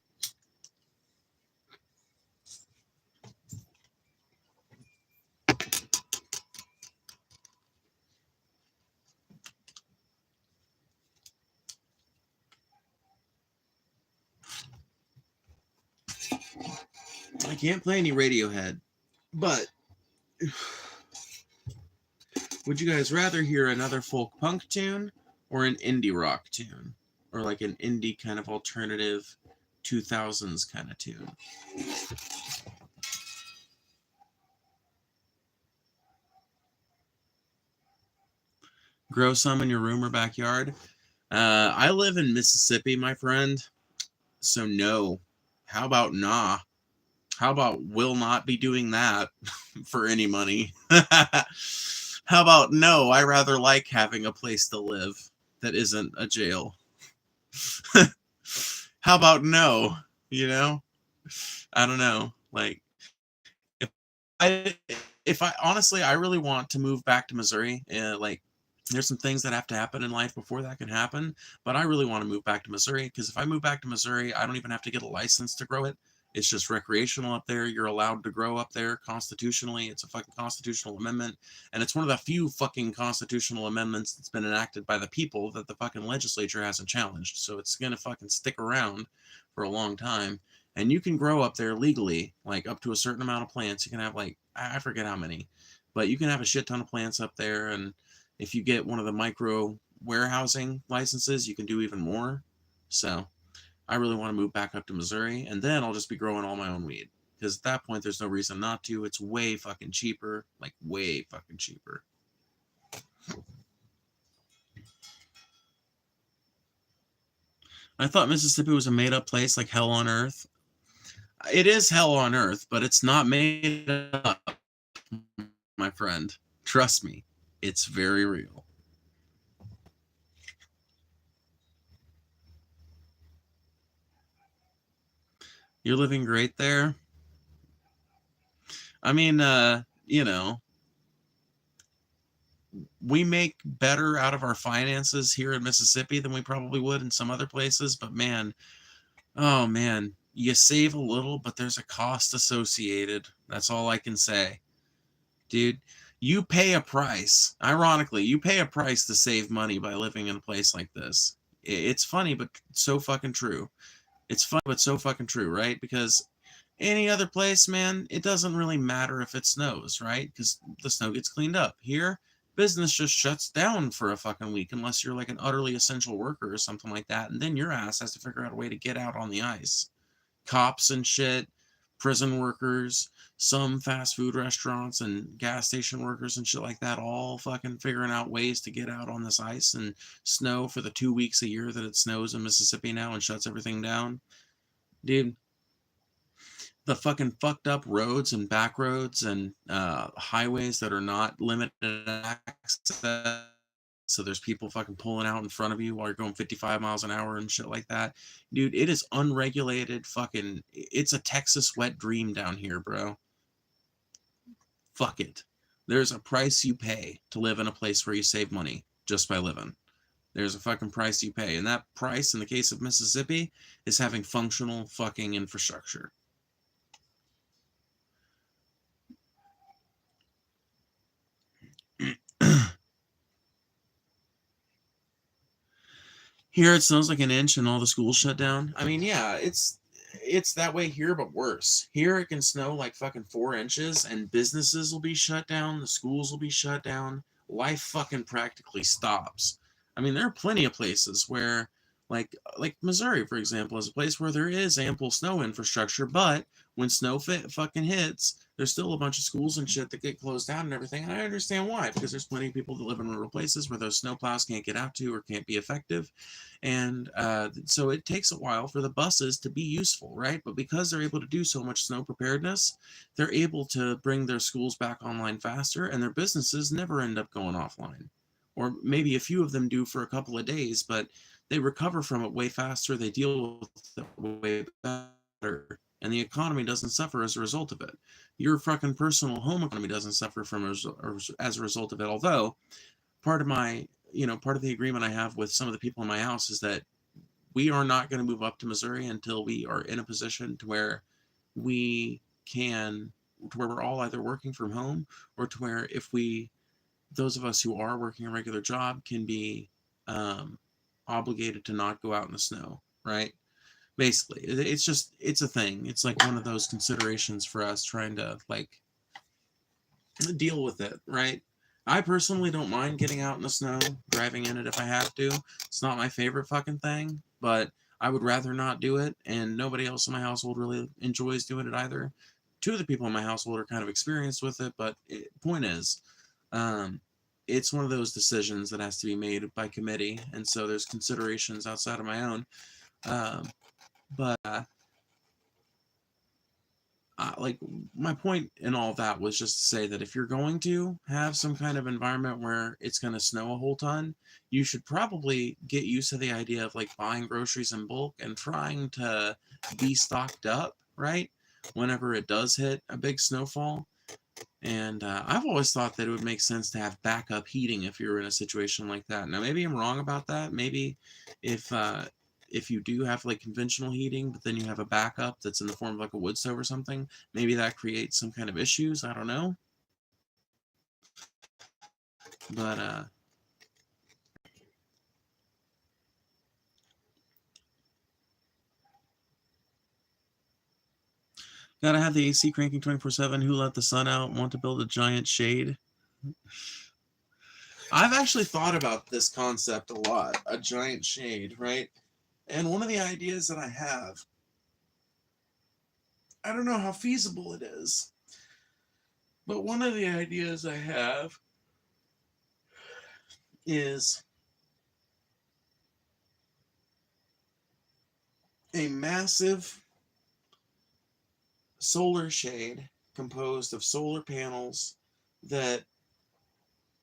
I can't play any Radiohead, but would you guys rather hear another folk punk tune or an indie rock tune? Or like an indie kind of alternative 2000s kind of tune? Grow some in your room or backyard? I live in Mississippi, my friend. So no. How about nah? How about will not be doing that for any money? How about no? I rather like having a place to live that isn't a jail. How about no? You know? I don't know. Like I if I honestly I really want to move back to Missouri. Like there's some things that have to happen in life before that can happen, but I really want to move back to Missouri because if I move back to Missouri, I don't even have to get a license to grow it. It's just recreational up there. You're allowed to grow up there constitutionally. It's a fucking constitutional amendment. And it's one of the few fucking constitutional amendments that's been enacted by the people that the fucking legislature hasn't challenged. So it's going to fucking stick around for a long time. And you can grow up there legally, like up to a certain amount of plants. You can have like, I forget how many, but you can have a shit ton of plants up there. And if you get one of the micro warehousing licenses, you can do even more. So I really want to move back up to Missouri, and then I'll just be growing all my own weed. Because at that point, there's no reason not to. It's way fucking cheaper. Like, way fucking cheaper. I thought Mississippi was a made-up place like hell on earth. It is hell on earth, but it's not made up, my friend. Trust me. It's very real. You're living great there? I mean, you know, we make better out of our finances here in Mississippi than we probably would in some other places, but man, oh man, you save a little, but there's a cost associated. That's all I can say. Dude, you pay a price. Ironically, you pay a price to save money by living in a place like this. It's funny, but so fucking true. It's funny, but so fucking true, right? Because any other place, man, it doesn't really matter if it snows, right? Because the snow gets cleaned up. Here, business just shuts down for a fucking week unless you're like an utterly essential worker or something like that. And then your ass has to figure out a way to get out on the ice. Cops and shit, prison workers, some fast food restaurants and gas station workers and shit like that, all fucking figuring out ways to get out on this ice and snow for the 2 weeks a year that it snows in Mississippi now and shuts everything down. Dude, the fucking fucked up roads and back roads and highways that are not limited access so there's people fucking pulling out in front of you while you're going 55 miles an hour and shit like that. Dude, it is unregulated fucking, it's a Texas wet dream down here, bro. Fuck it. There's a price you pay to live in a place where you save money just by living. There's a fucking price you pay. And that price, in the case of Mississippi, is having functional fucking infrastructure. Here it snows like an inch and all the schools shut down. I mean, yeah, it's that way here, but worse. Here it can snow like fucking 4 inches and businesses will be shut down, the schools will be shut down, life fucking practically stops. I mean, there are plenty of places where like Missouri, for example, is a place where there is ample snow infrastructure, but when snow fucking hits, there's still a bunch of schools and shit that get closed down and everything. And I understand why, because there's plenty of people that live in rural places where those snowplows can't get out to or can't be effective. And so it takes a while for the buses to be useful, right? But because they're able to do so much snow preparedness, they're able to bring their schools back online faster, and their businesses never end up going offline. Or maybe a few of them do for a couple of days, but they recover from it way faster. They deal with it way better. And the economy doesn't suffer as a result of it. Your fucking personal home economy doesn't suffer from as a result of it. Although, part of the agreement I have with some of the people in my house is that we are not going to move up to Missouri until we are in a position to where we're all either working from home, or to where those of us who are working a regular job can be obligated to not go out in the snow, right? Basically, it's a thing. It's like one of those considerations for us trying to like deal with it, right? I personally don't mind getting out in the snow, driving in it if I have to. It's not my favorite fucking thing, but I would rather not do it, and nobody else in my household really enjoys doing it either. Two of the people in my household are kind of experienced with it, but point is, it's one of those decisions that has to be made by committee, and so there's considerations outside of my own. But like my point in all that was just to say that if you're going to have some kind of environment where it's going to snow a whole ton, you should probably get used to the idea of like buying groceries in bulk and trying to be stocked up, right? Whenever it does hit a big snowfall. And I've always thought that it would make sense to have backup heating if you're in a situation like that. Now, maybe I'm wrong about that. Maybe if you do have like conventional heating, but then you have a backup that's in the form of like a wood stove or something, maybe that creates some kind of issues. I don't know. But gotta have the AC cranking 24/7. Who let the sun out? Want to build a giant shade? I've actually thought about this concept a lot, a giant shade, right? And one of the ideas that I have, I don't know how feasible it is, but one of the ideas I have is a massive solar shade composed of solar panels that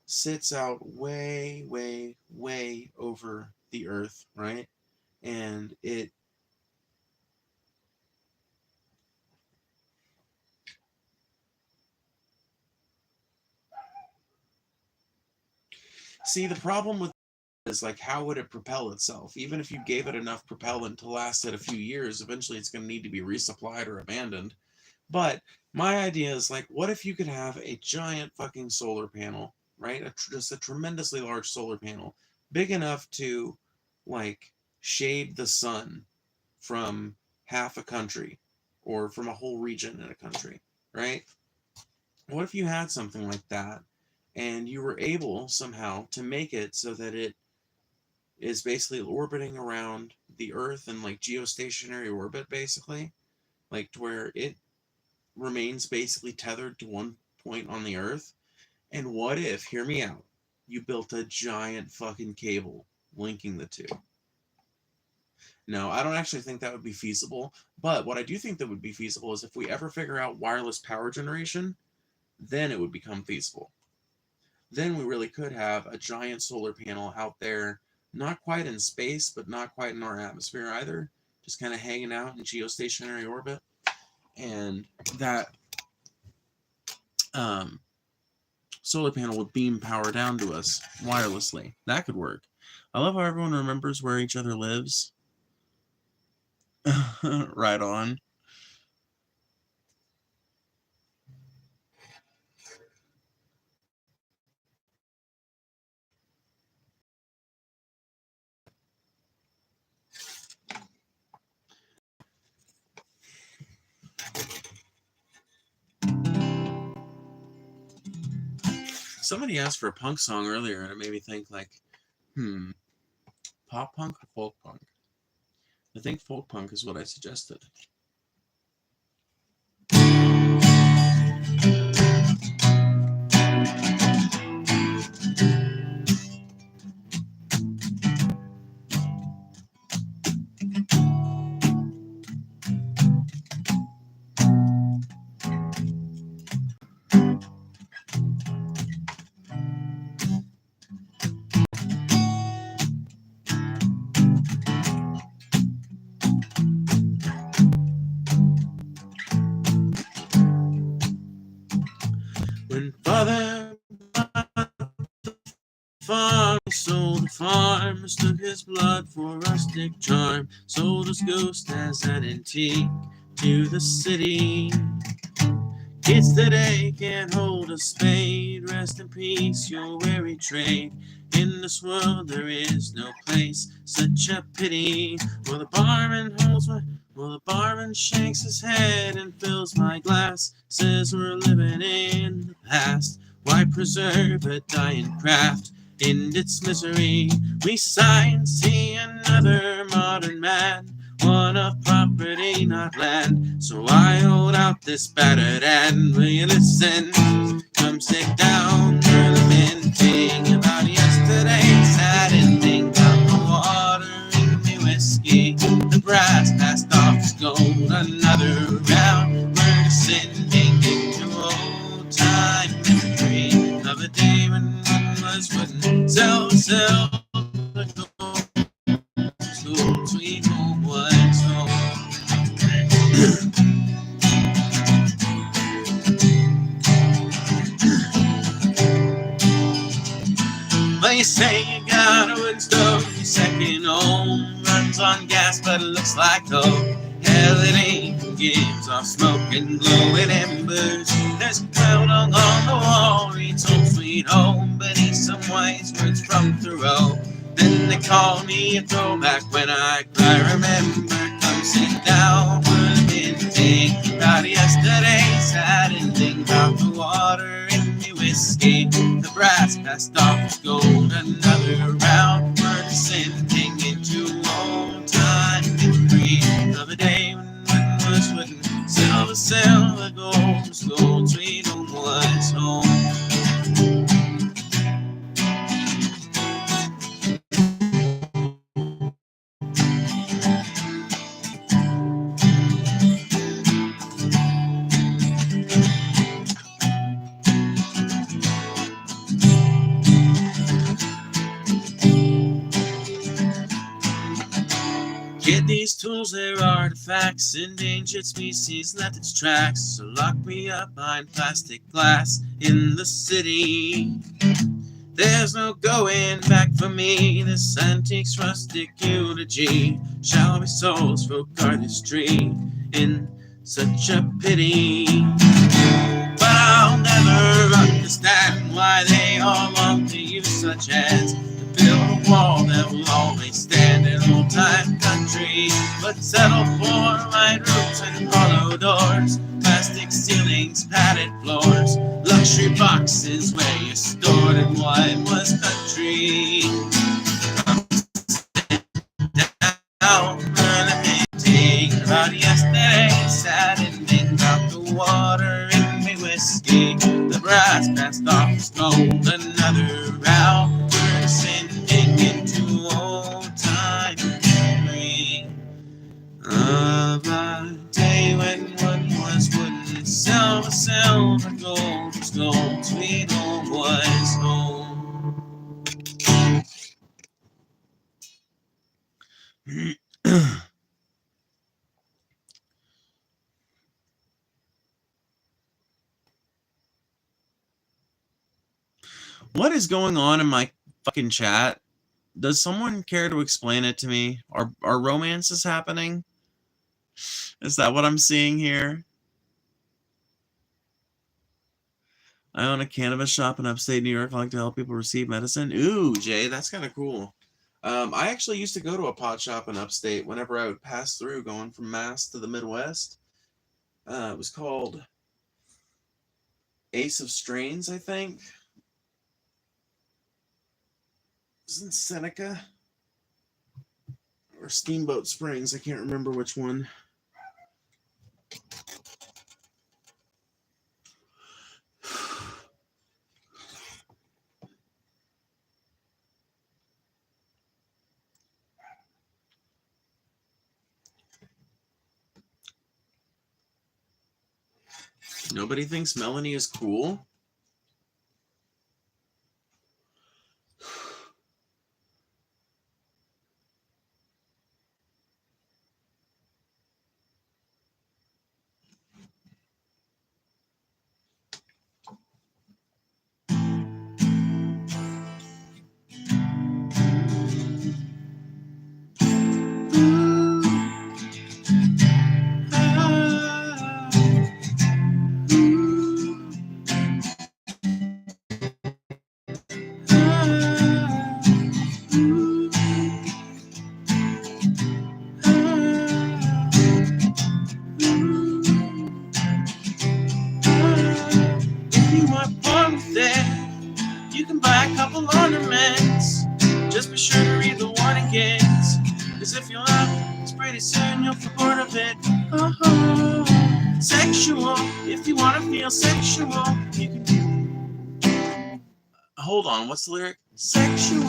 sits out way, way, way over the earth, right? And see, the problem with is like, how would it propel itself? Even if you gave it enough propellant to last it a few years, eventually it's going to need to be resupplied or abandoned. But my idea is like, what if you could have a giant fucking solar panel, right? Just a tremendously large solar panel, big enough to like shade the sun from half a country or from a whole region in a country, right? What if you had something like that and you were able somehow to make it so that it is basically orbiting around the Earth in like geostationary orbit, basically, like to where it remains basically tethered to one point on the Earth? And what if, hear me out, you built a giant fucking cable linking the two? No, I don't actually think that would be feasible. But what I do think that would be feasible is if we ever figure out wireless power generation, then it would become feasible. then we really could have a giant solar panel out there, not quite in space, but not quite in our atmosphere either, just kind of hanging out in geostationary orbit. And that um, solar panel would beam power down to us wirelessly. That could work. I love how everyone remembers where each other lives. Right on. Somebody asked for a punk song earlier, and it made me think, like, pop punk or folk punk? I think folk punk is what I suggested. When Father farm, he sold the farm, mistook his blood for a rustic charm, sold his ghost as an antique to the city. Kids today can't hold a spade, rest in peace, your weary trade. In this world there is no place, such a pity. Well, the barman shakes his head and fills my glass, says we're living in the past. Why preserve a dying craft? In its misery, we sigh and see another modern man, one of property, not land. So I hold out this battered hand. Will you listen? Come sit down, we're lamenting about yesterday's sad ending. Got the water in me whiskey, the brass passed off its gold. Another round, we're descending into old time memory of a day when one was wooden. Sell the gold, so sweet home was home. Well, you say you got a wood stove, your second home runs on gas, but it looks like coke. Hell, it ain't, gives off smoke and glowing embers. There's a cloud hung on the wall, reads home sweet home, but he's some wise words from Thoreau. Then they call me a throwback when I cry. Remember, come sit down, we're lamenting about yesterday's sad ending, about the water in me whiskey, the brass passed off its gold. Another round, we're descending into old time memory of a day when one was wooden. Silver, gold, sweet home was home. Get these tools, they're artifacts, endangered species left its tracks. So lock me up behind plastic glass in the city. There's no going back for me, this antique's rustic eulogy shall be souls folk artistry in such a pity. But I'll never understand why they all want to use such hands to build a wall that will always stand in old time country, but settle for wide roofs and hollow doors, plastic ceilings, padded floors, luxury boxes where you stored in what was country. Down, lamenting about yesterday's sad ending, about the water in me whiskey, the brass passed off its gold. Another round, we're descending into old time memory of a day when one was wooden. Silver, gold was gold, sweet home was home. What is going on in my fucking chat? Does someone care to explain it to me? Are romances happening? Is that what I'm seeing here? I own a cannabis shop in upstate New York. I like to help people receive medicine. Ooh, Jay, that's kind of cool. I actually used to go to a pot shop in upstate whenever I would pass through going from Mass to the Midwest. It was called Ace of Strains, I think. It was in Seneca or Steamboat Springs. I can't remember which one. Nobody thinks Melanie is cool? If you want fun with it, you can buy a couple ornaments. Just be sure to read the warning gates, cause if you laugh, pretty soon you'll feel bored of it. Sexual, if you wanna feel sexual, you can. Hold on, what's the lyric? Sexual,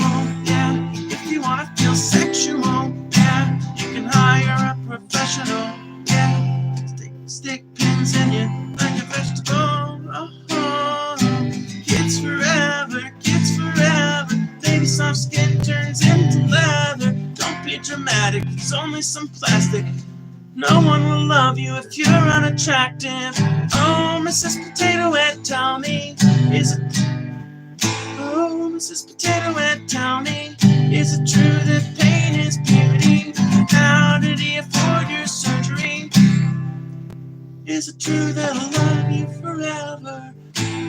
yeah. If you wanna feel sexual, yeah, you can hire a professional, yeah. Stick pins in you like a vegetable. Kids forever, kids forever. Baby soft skin turns into leather. Don't be dramatic, it's only some plastic. No one will love you if you're unattractive. Oh, Mrs. Potato Head, tell me, is it? Oh, Mrs. Potato Head, tell me, is it true that pain is beauty? How did he afford your surgery? Is it true that I'll love you forever?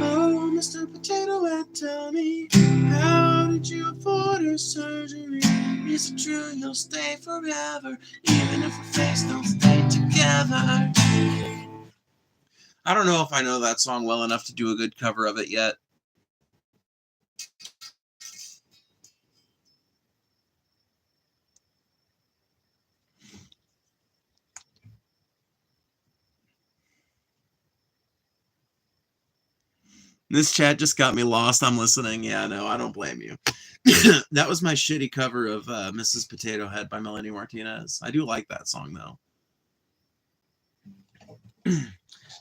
Oh, Mr. Potato Head, tell me, how did you afford her surgery? Is it true you'll stay forever, even if our face don't stay together? I don't know if I know that song well enough to do a good cover of it yet. This chat just got me lost. I'm listening. Yeah, no, I don't blame you. That was my shitty cover of Mrs. Potato Head by Melanie Martinez. I do like that song, though.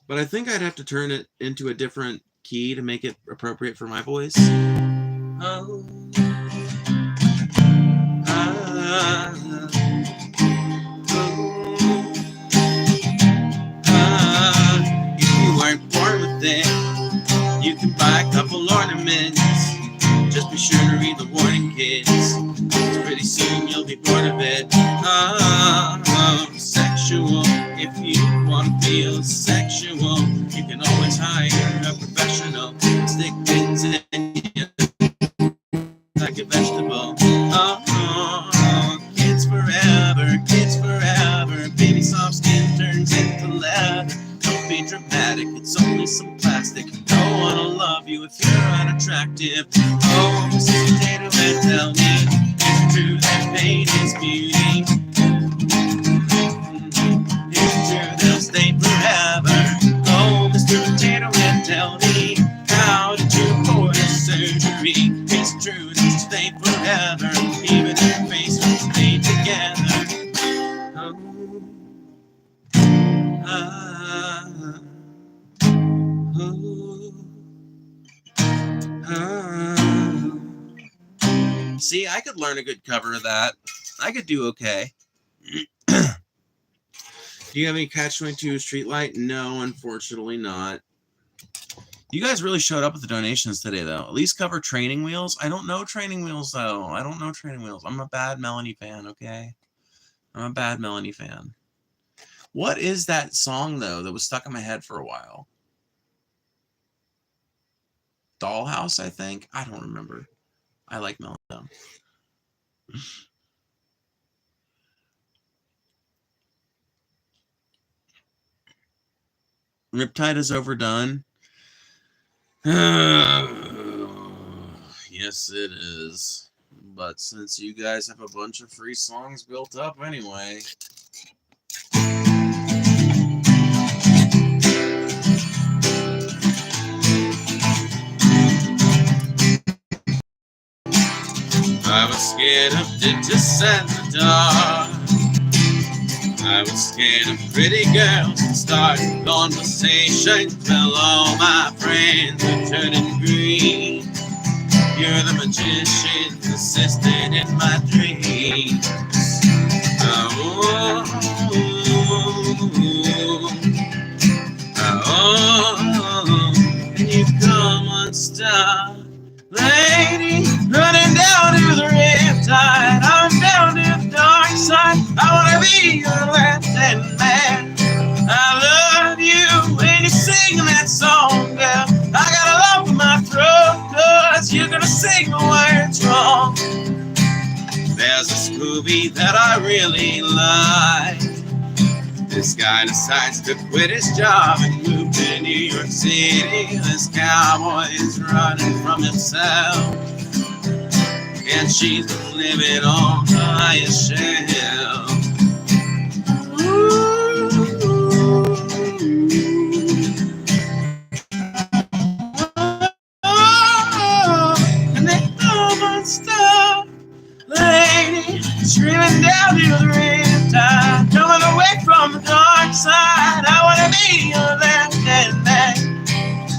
But I think I'd have to turn it into a different key to make it appropriate for my voice. Oh. If you weren't born with it, you can buy a couple ornaments. Just be sure to read the warning, kids. Pretty soon you'll be bored of it. Sexual, if you want to feel sexual, you can always hire a professional. Stick pins in you like a vegetable. Kids forever. Baby soft skin turns into leather. Don't be dramatic, it's only some plastic. No one will love you if you're unattractive. Oh, Mrs. Potato Head, tell me, is it true that pain is beauty? Is it true they'll stay forever? Oh, Mr. Potato Head, tell me, how did you afford a surgery? Is it true that you stay forever, even if your face won't stay together? See, I could learn a good cover of that. I could do okay. Do you have any Catch-22 Streetlight? No, unfortunately not. You guys really showed up with the donations today, though. At least cover Training Wheels. I don't know Training Wheels, though. I don't know Training Wheels. I'm a bad Melanie fan, okay? I'm a bad Melanie fan. What is that song, though, that was stuck in my head for a while? Dollhouse, I think? I don't remember. I like Melanie, though. Riptide is overdone. Yes, it is. But since you guys have a bunch of free songs built up anyway. I was scared of digits and the dark. I was scared of pretty girls and starting conversations. Well, all my friends are turning green. You're the magician's assistant in my dreams. Oh, can you come unstuck? Lady, running down to the riptide. I'm down to the dark side. I wanna be your left-hand man. I love you when you sing that song, girl. I got a lump in my throat, 'cause you're gonna sing the words wrong. There's this movie that I really like. This guy decides to quit his job and move to New York City. This cowboy is running from himself, and she's living on the highest shelf. And they come unstuck, lady, screaming down to the riptide, coming away from the dark side. I wanna be your left-hand man.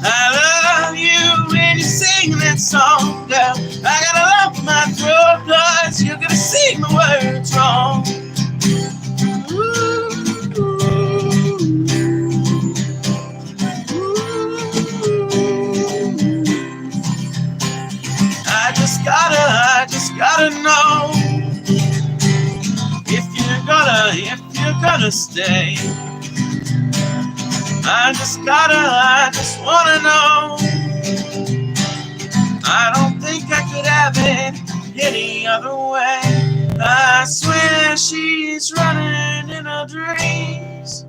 I love you when you sing that song, girl. I got a lump in my throat, 'cause you're gonna sing the words wrong. I just gotta know if you're gonna stay. I just wanna know. I don't think I could have it any other way. I swear she's running in her dreams.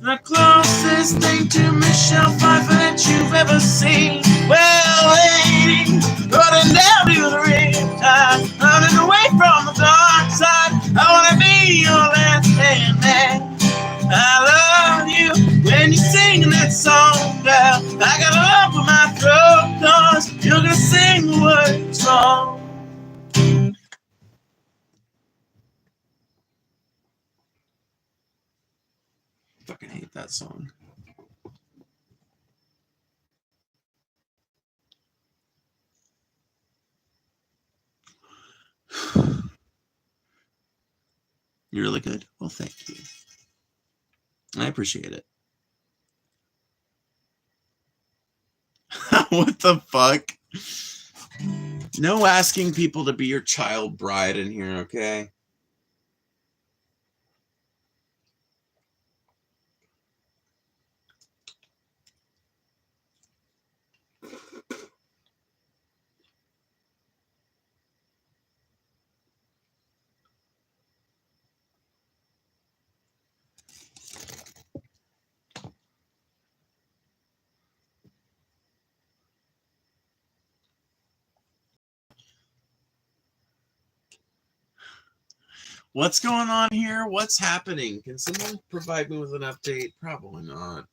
The closest thing to Michelle Pfeiffer that you've ever seen. Well, lady, running down to the riptide, running away from the dark side. I wanna be your left-hand man. I love you when you're singing that song, girl. I got a lump in my throat, 'cause you're gonna sing the words wrong. I fucking hate that song. You're really good. Well, thank you. I appreciate it. What the fuck? No asking people to be your child bride in here, okay? What's going on here? What's happening? Can someone provide me with an update? Probably not.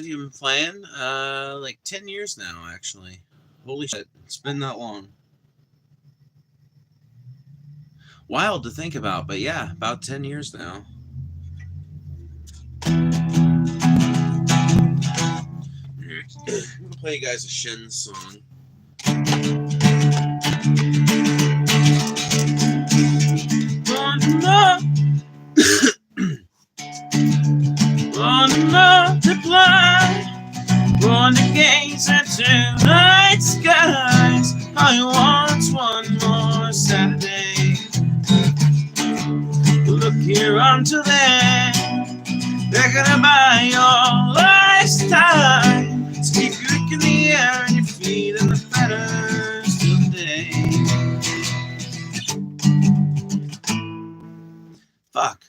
have you been playing? Like 10 years now, actually. Holy shit, it's been that long. Wild to think about, but yeah, about 10 years now. I'm gonna play you guys a Shins song. Born to multiply, born to gaze into night skies. I want one more Saturday. Look here until then, they're gonna buy your lifetime. So keep your dick in the air and your feet in the fetters today. Fuck.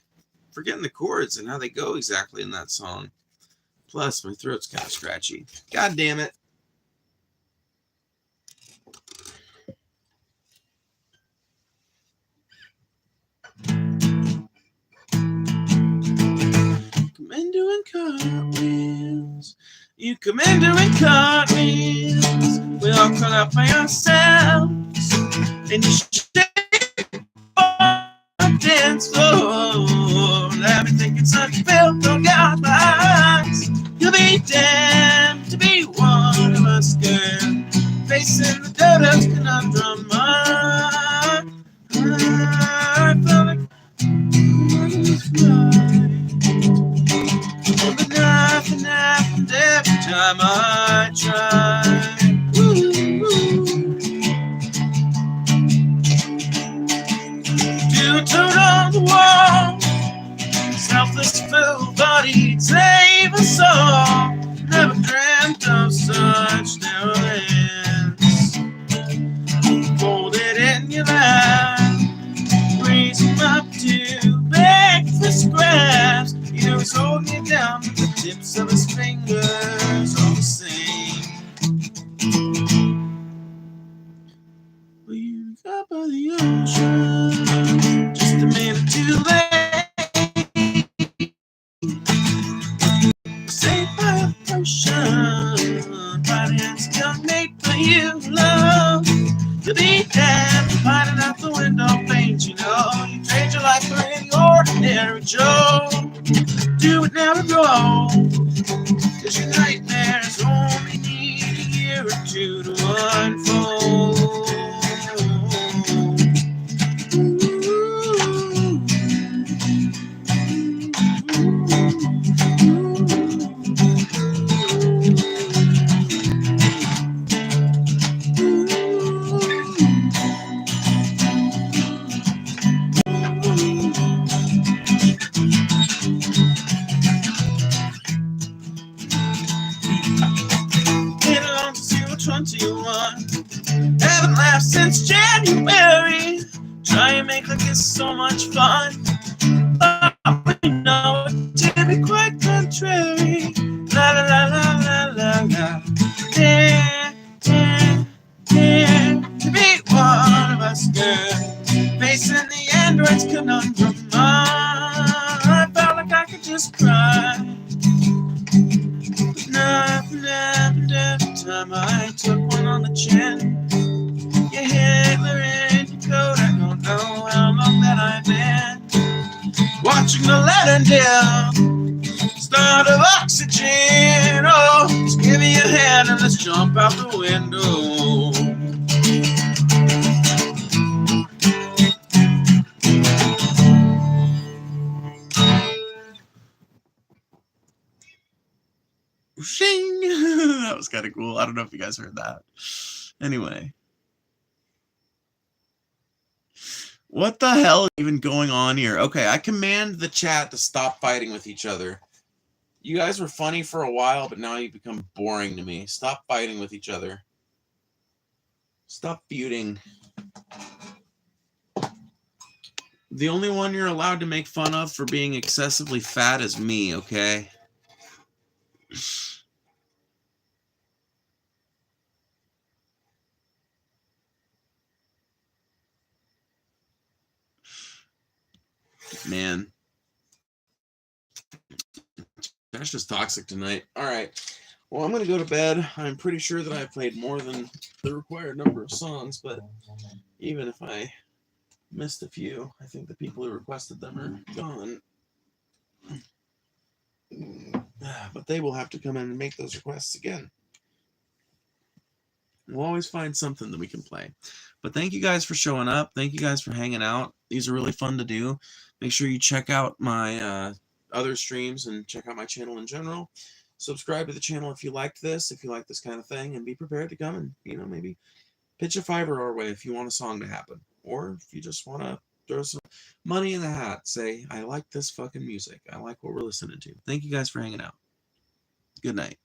Forgetting the chords and how they go exactly in that song. Plus, my throat's kind of scratchy. God damn it. Come in doing cartwheels. You come in doing cartwheels. We all caught up by ourselves. And you shake on dance floor. Let me think it's unfilled, don't get off my eyes. You'll be damned to be one of us, girl. Facing the dodo's conundrum. I felt like I was blind. But nothing happened every time I tried. Ooh. Do a toad on the wall. Selfless fool, but he'd save us all. Never dreamt of such narrow ends. Folded in your lap, raise him up to beg for scraps. You know he's holding you down with the tips of his fingers all the same. Well, you got by the ocean, just a minute too late. Saved by a potion, body and still made for you, love. You'll be damned, finding out the window panes. You know you trade your life for any ordinary Joe. Do it now and go, 'cause your nightmares only need a year or two to unfold. Haven't laughed since January. Try and make like it's so much fun. But we know it to be quite contrary. La la la la la la la. Dare, dare, dare to be one of us, girl. Facing the android's conundrum. I felt like I could just cry. But nothing happened every time I took one on the chin. You Hitler in your coat, I don't know how long that I've been watching the letter dim, start of oxygen. Oh, just give me a hand and let's jump out the window. Shing! That was kind of cool. I don't know if you guys heard that. Anyway. What the hell is even going on here? Okay, I command the chat to stop fighting with each other. You guys were funny for a while, but now you've become boring to me. Stop fighting with each other. Stop feuding. The only one you're allowed to make fun of for being excessively fat is me, okay? Man. That's just toxic tonight. All right. Well, I'm going to go to bed. I'm pretty sure that I played more than the required number of songs, but even if I missed a few, I think the people who requested them are gone. But they will have to come in and make those requests again. We'll always find something that we can play. But thank you guys for showing up. Thank you guys for hanging out. These are really fun to do. Make sure you check out my other streams and check out my channel in general. Subscribe to the channel if you liked this, if you like this kind of thing, and be prepared to come and, maybe pitch a $5 our way if you want a song to happen. Or if you just want to throw some money in the hat, say, I like this fucking music. I like what we're listening to. Thank you guys for hanging out. Good night.